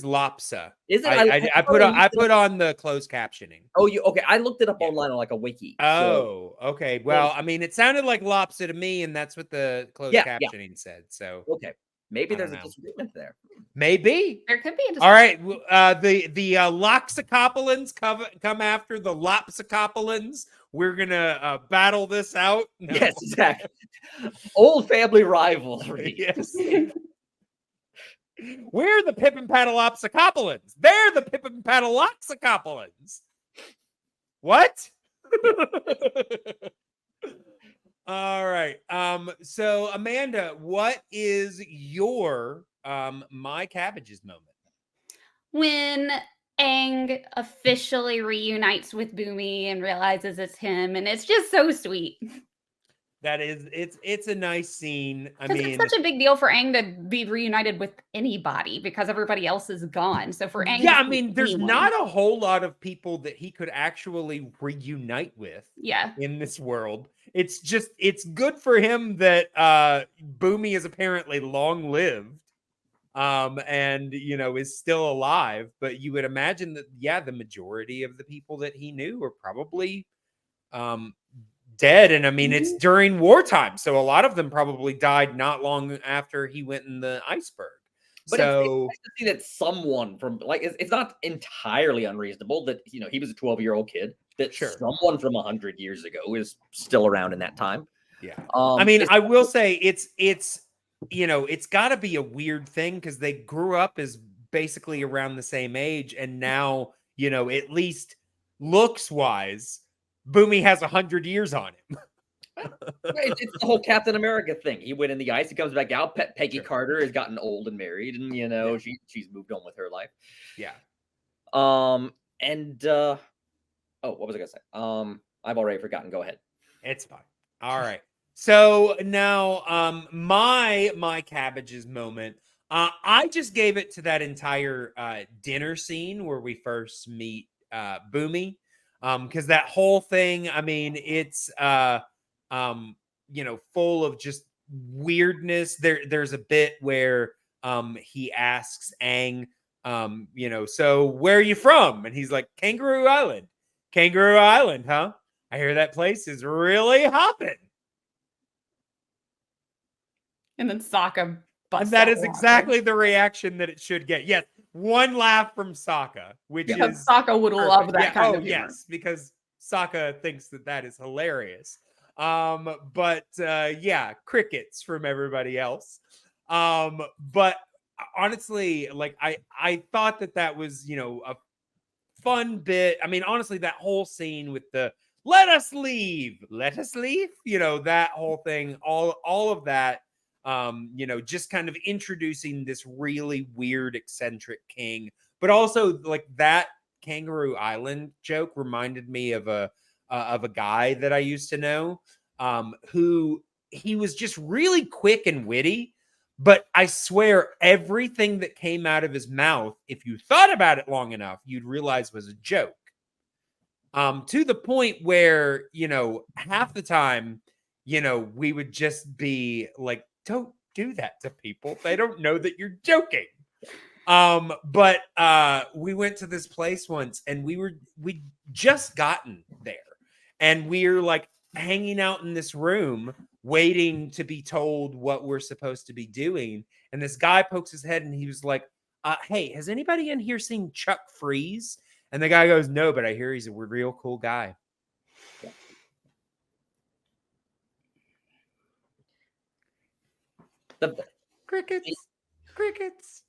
Lopsa. Is it? I put on the closed captioning. Oh, okay. I looked it up online on like a wiki. Oh, okay. Well, I mean, it sounded like Lopsa to me, and that's what the closed captioning said. So okay, maybe there's a disagreement there. Maybe there could be a disagreement. All right. The Loxacopolans come after the Lopsicopolans. We're gonna battle this out. No. Yes, exactly. Old family rivalry. Yes. We're the Pippin Podaloxacopolans. They're the Pippin Podaloxacopolans. What? All right. So Amanda, what is your my cabbages moment? When Aang officially reunites with Boomy and realizes it's him, and it's just so sweet. That is, it's a nice scene. I mean, it's such a big deal for Aang to be reunited with anybody because everybody else is gone. So for Aang, yeah, I mean, there's not a whole lot of people that he could actually reunite with. Yeah, in this world, it's good for him that Boomy is apparently long lived, and is still alive. But you would imagine that the majority of the people that he knew are probably dead, and I mean it's during wartime, so a lot of them probably died not long after he went in the iceberg. But so it's nice to see that someone from it's not entirely unreasonable that he was a 12-year-old kid, that someone from 100 years ago is still around in that time. Yeah, I mean, I will say it's got to be a weird thing because they grew up as basically around the same age, and now at least looks wise, Boomy has 100 years on him. It's the whole Captain America thing. He went in the ice, he comes back out. Peggy Carter has gotten old and married, and she's moved on with her life. Yeah. What was I gonna say? I've already forgotten. Go ahead. It's fine. All right. So now, my cabbages moment. I just gave it to that entire dinner scene where we first meet Boomy. Because that whole thing, I mean, it's full of just weirdness. There's a bit where he asks Aang, so where are you from? And he's like, Kangaroo Island. Kangaroo Island, huh? I hear that place is really hopping. And then Sokka busts. And that is exactly the reaction that it should get. Yes. One laugh from Sokka, which is Sokka would love that kind of humor. Yes, because Sokka thinks that is hilarious. But crickets from everybody else. But honestly, like I thought that was a fun bit. I mean, honestly, that whole scene with the let us leave, that whole thing, all of that. Just kind of introducing this really weird, eccentric king, but also like that Kangaroo Island joke reminded me of a guy that I used to know, who he was just really quick and witty, but I swear everything that came out of his mouth, if you thought about it long enough, you'd realize was a joke. To the point where half the time, we would just be like, do that to people. They don't know that you're joking. But we went to this place once, and we'd just gotten there, and we're like hanging out in this room waiting to be told what we're supposed to be doing. And this guy pokes his head, and he was like, hey, has anybody in here seen Chuck Freeze? And the guy goes, no, but I hear he's a real cool guy. Crickets.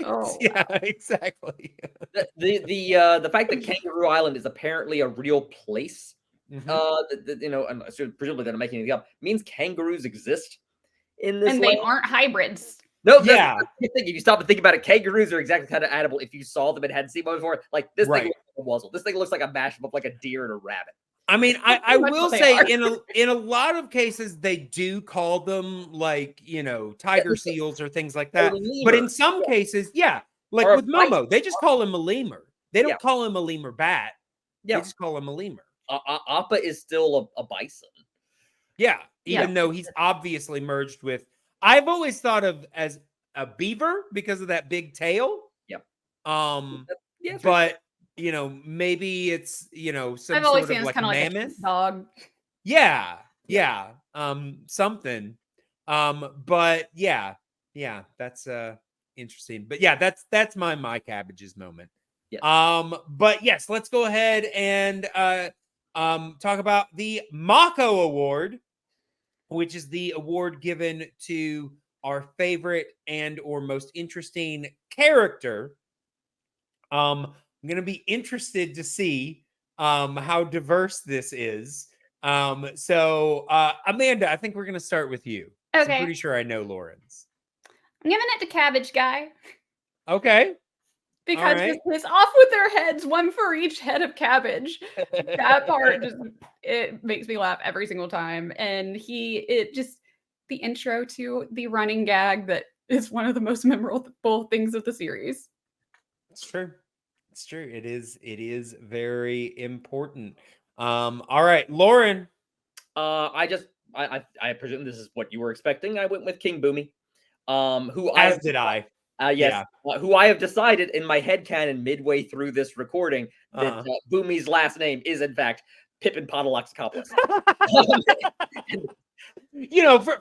Oh. Yeah, exactly. The fact that Kangaroo Island is apparently a real place, and presumably they're making it up, means kangaroos exist in this. And they aren't hybrids. No, yeah. If you stop and think about it, kangaroos are exactly kind of animal. If you saw them and hadn't seen them before, like this thing looks like a wuzzle. This thing looks like a mashup of like a deer and a rabbit. I mean, I will say in a lot of cases they do call them like, tiger seals or things like that. But in some cases, like with Momo, they just call him a lemur. They don't call him a lemur bat. They just call him a lemur. Appa is still a bison. Yeah, even though he's obviously merged with. I've always thought of as a beaver because of that big tail. Yep. But maybe it's some I've always sort seen of it's like kind of like mammoth a dog. Yeah. Something. But that's interesting. But yeah, that's my cabbages moment. Yeah. But yes, let's go ahead and talk about the Mako Award, which is the award given to our favorite and or most interesting character. I'm going to be interested to see how diverse this is. So Amanda, I think we're going to start with you. Okay. I'm pretty sure I know Loren's. I'm giving it to Cabbage Guy. Okay. Because right. it's off with their heads, one for each head of cabbage. That part it makes me laugh every single time. And the intro to the running gag that is one of the most memorable things of the series. It's true. It's true. It is very important. All right, Loren. I presume this is what you were expecting. I went with King Boomy. Who I have decided in my headcanon midway through this recording that Boomy's last name is in fact Pippin Podaloxicopoulos.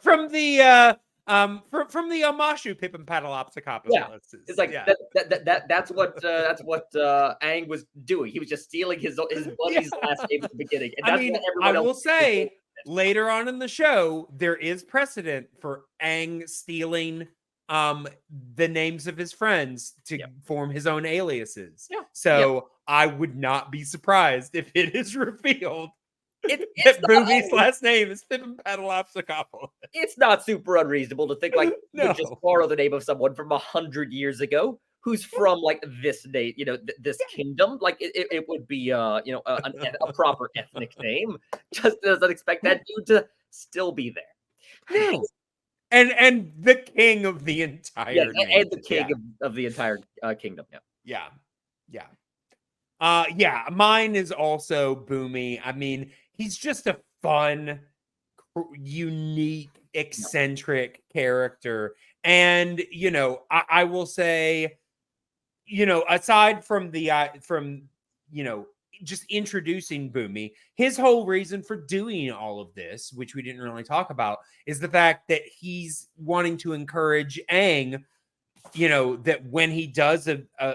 From the Omashu Pippin Podaloxicopoulos. Yeah, it's like that's what Aang was doing. He was just stealing his buddy's last name at the beginning. And I will say later on in the show there is precedent for Aang stealing the names of his friends to form his own aliases. So I would not be surprised if it is revealed that Boomy's last name is Pippin Podaloxicopoulos. It's not super unreasonable to think like you just borrow the name of someone from 100 years ago who's from like this name, this kingdom. Like it would be a proper ethnic name. Just doesn't expect that dude to still be there. No. And the king of the entire and the king of the entire kingdom. Mine is also Boomy. I mean, he's just a fun, unique, eccentric character. And I will say, aside from just introducing Boomy, his whole reason for doing all of this, which we didn't really talk about, is the fact that he's wanting to encourage Aang, that when he does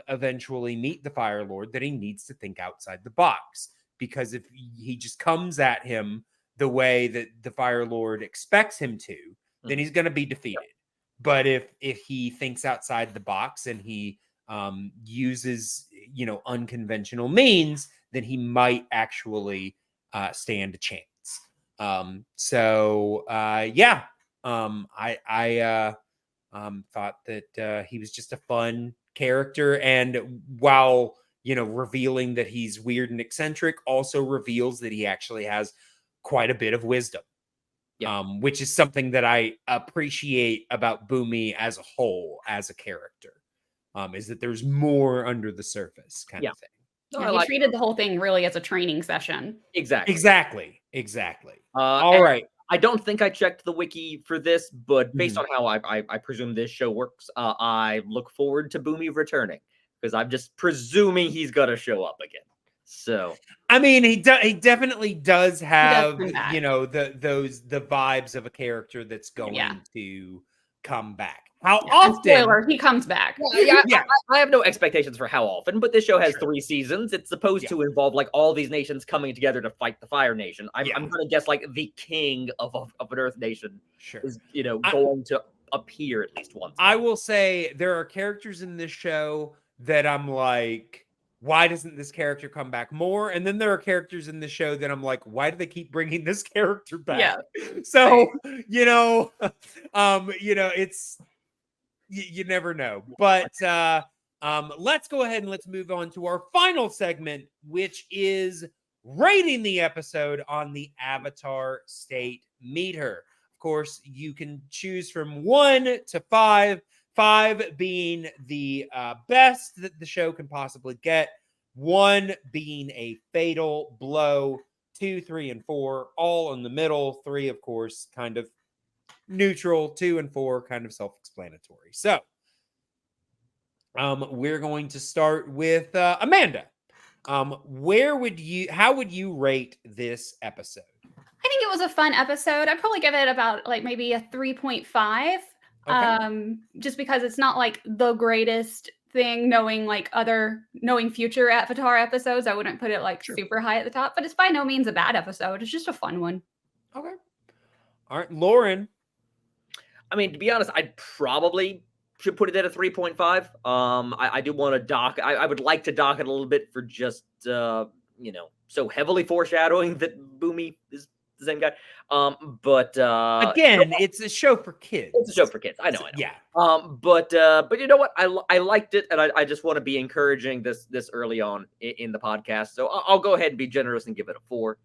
eventually meet the Fire Lord, that he needs to think outside the box. Because if he just comes at him the way that the Fire Lord expects him to, then he's going to be defeated. But if he thinks outside the box and he uses, unconventional means, then he might actually stand a chance. I thought that he was just a fun character, and while revealing that he's weird and eccentric, also reveals that he actually has quite a bit of wisdom. Which is something that I appreciate about Boomy as a whole, as a character, is that there's more under the surface kind of thing. He treated the whole thing really as a training session. Exactly. All right. I don't think I checked the wiki for this, but based on how I presume this show works, I look forward to Boomy returning because I'm just presuming he's gonna show up again. So I mean, he definitely does have, come back. you know, the vibes of a character that's going Yeah. to come back. How And often? spoiler, he comes back. Yeah. I have no expectations for how often, but this show has Sure. 3 seasons. It's supposed Yeah. to involve like all these nations coming together to fight the Fire Nation. I'm Yeah. gonna guess like the king of an Earth nation Sure. is, you know, going to appear at least once. I will say there are characters in this show that I'm like, why doesn't this character come back more? And then there are characters in the show that I'm like, why do they keep bringing this character back? Yeah. So, you know, it's you never know. But let's go ahead and let's move on to our final segment, which is rating the episode on the Avatar State Meter. Of course, you can choose from 1 to 5. 5 being the best that the show can possibly get, 1 being a fatal blow, 2, 3, and 4 all in the middle, 3 of course kind of neutral, 2 and 4 kind of self-explanatory. So we're going to start with Amanda. How would you rate this episode? I think it was a fun episode. I'd probably give it about like maybe a 3.5. Okay. Just because it's not like the greatest thing, knowing future Avatar episodes. I wouldn't put it like super high at the top, but it's by no means a bad episode. It's just a fun one. Okay. All right, Loren. I mean, to be honest, I'd probably should put it at a 3.5. I do want to dock. I would like to dock it a little bit for just so heavily foreshadowing that Boomy is the same guy. But again, it's a show for kids. It's a show for kids. I know. Yeah. But you know what? I liked it, and I just want to be encouraging this early on in the podcast. So I'll go ahead and be generous and give it a 4.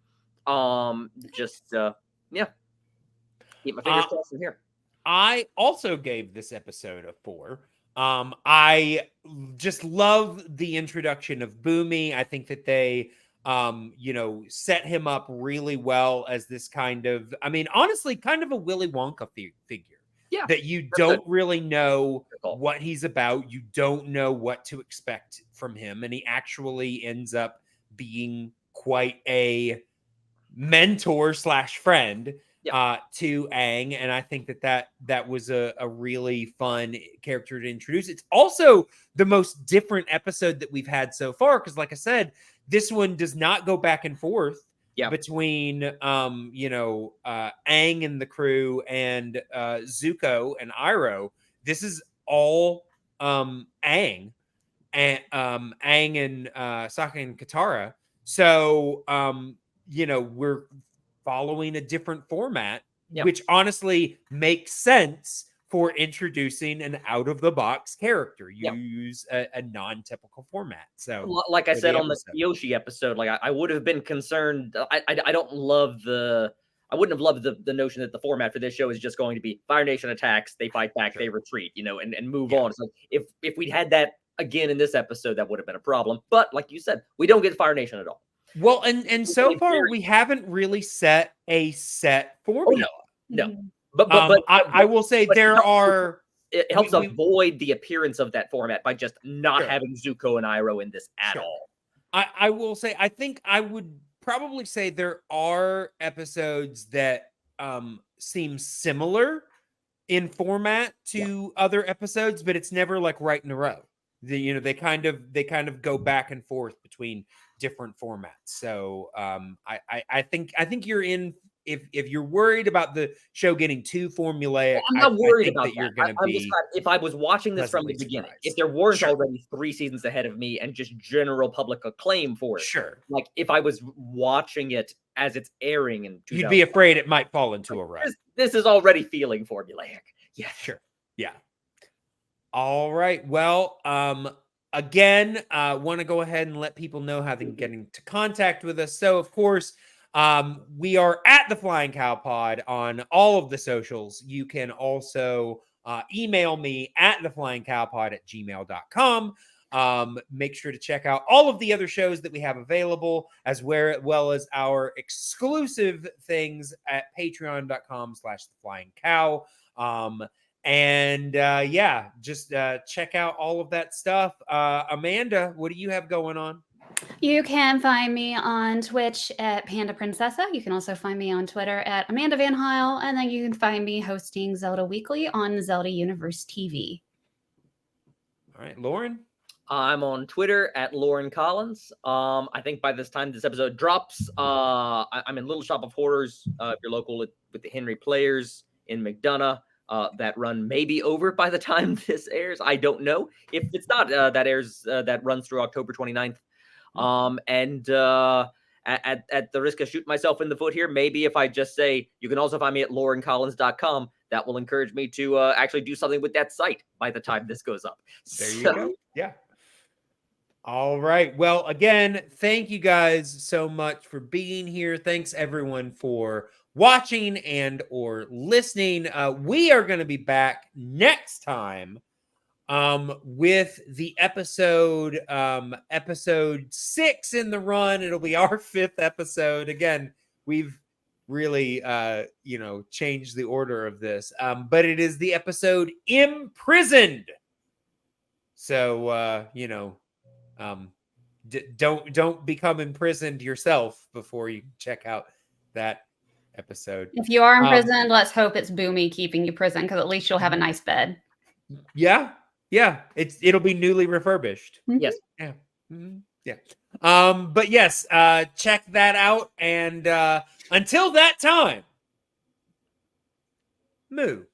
Keep my fingers crossed from here. I also gave this episode a 4. I just love the introduction of Boomy. I think that they set him up really well as this kind of, I mean, honestly, kind of a Willy Wonka figure. Yeah. That you don't really know what he's about. You don't know what to expect from him. And he actually ends up being quite a mentor / friend to Aang. And I think that was a really fun character to introduce. It's also the most different episode that we've had so far. Because like I said, this one does not go back and forth between Aang and the crew and Zuko and Iroh. This is all Aang and Sokka and Katara. So we're following a different format, which honestly makes sense for introducing an out-of-the-box character. You use a non-typical format. So, like I said on the Yoshi episode, like I would have been concerned. I don't love I wouldn't have loved the notion that the format for this show is just going to be Fire Nation attacks, they fight back, they retreat, and move on. So if we'd had that again in this episode, that would have been a problem. But like you said, we don't get Fire Nation at all. Well, and so far we haven't really set a set formula. Oh, no. But I will say it helps avoid the appearance of that format by just not having Zuko and Iroh in this at all. I will say, I think I would probably say there are episodes that seem similar in format to other episodes, but it's never like right in a row. They kind of go back and forth between different formats. So I think you're in. If you're worried about the show getting too formulaic, I'm not worried about that. You're going to be. If I was watching this from the beginning, if there weren't already 3 seasons ahead of me and just general public acclaim for it, like if I was watching it as it's airing in, you'd be afraid it might fall into a rut. This is already feeling formulaic. Yeah, sure. Yeah. All right. Well, again, want to go ahead and let people know how they can get into contact with us. So, of course, we are at the Flying Cow Pod on all of the socials. You can also email me at theflyingcowpod@gmail.com. Make sure to check out all of the other shows that we have available, as well as our exclusive things at patreon.com/theflyingcow. Just check out all of that stuff. Amanda, what do you have going on? You can find me on Twitch at Panda Princessa. You can also find me on Twitter at Amanda Van Heil, and then you can find me hosting Zelda Weekly on Zelda Universe TV. All right, Loren. I'm on Twitter at Loren Collins. I think by this time this episode drops, I'm in Little Shop of Horrors. If you're local with the Henry Players in McDonough. That run may be over by the time this airs. I don't know. If it's not, that runs through October 29th. At the risk of shooting myself in the foot here, maybe if I just say you can also find me at lorencollins.com, that will encourage me to actually do something with that site by the time this goes up. There you go. Yeah. All right. Well, again, thank you guys so much for being here. Thanks everyone for watching and or listening. We are going to be back next time with the episode 6 in the run. It'll be our 5th episode. Again, we've really changed the order of this, but it is the episode Imprisoned. So don't become imprisoned yourself before you check out that episode. If you are imprisoned, let's hope it's Boomy keeping you prison, because at least you'll have a nice bed. Yeah, it'll be newly refurbished. Yes. Yeah. Mm-hmm. Yeah. But yes, check that out, and until that time, moo.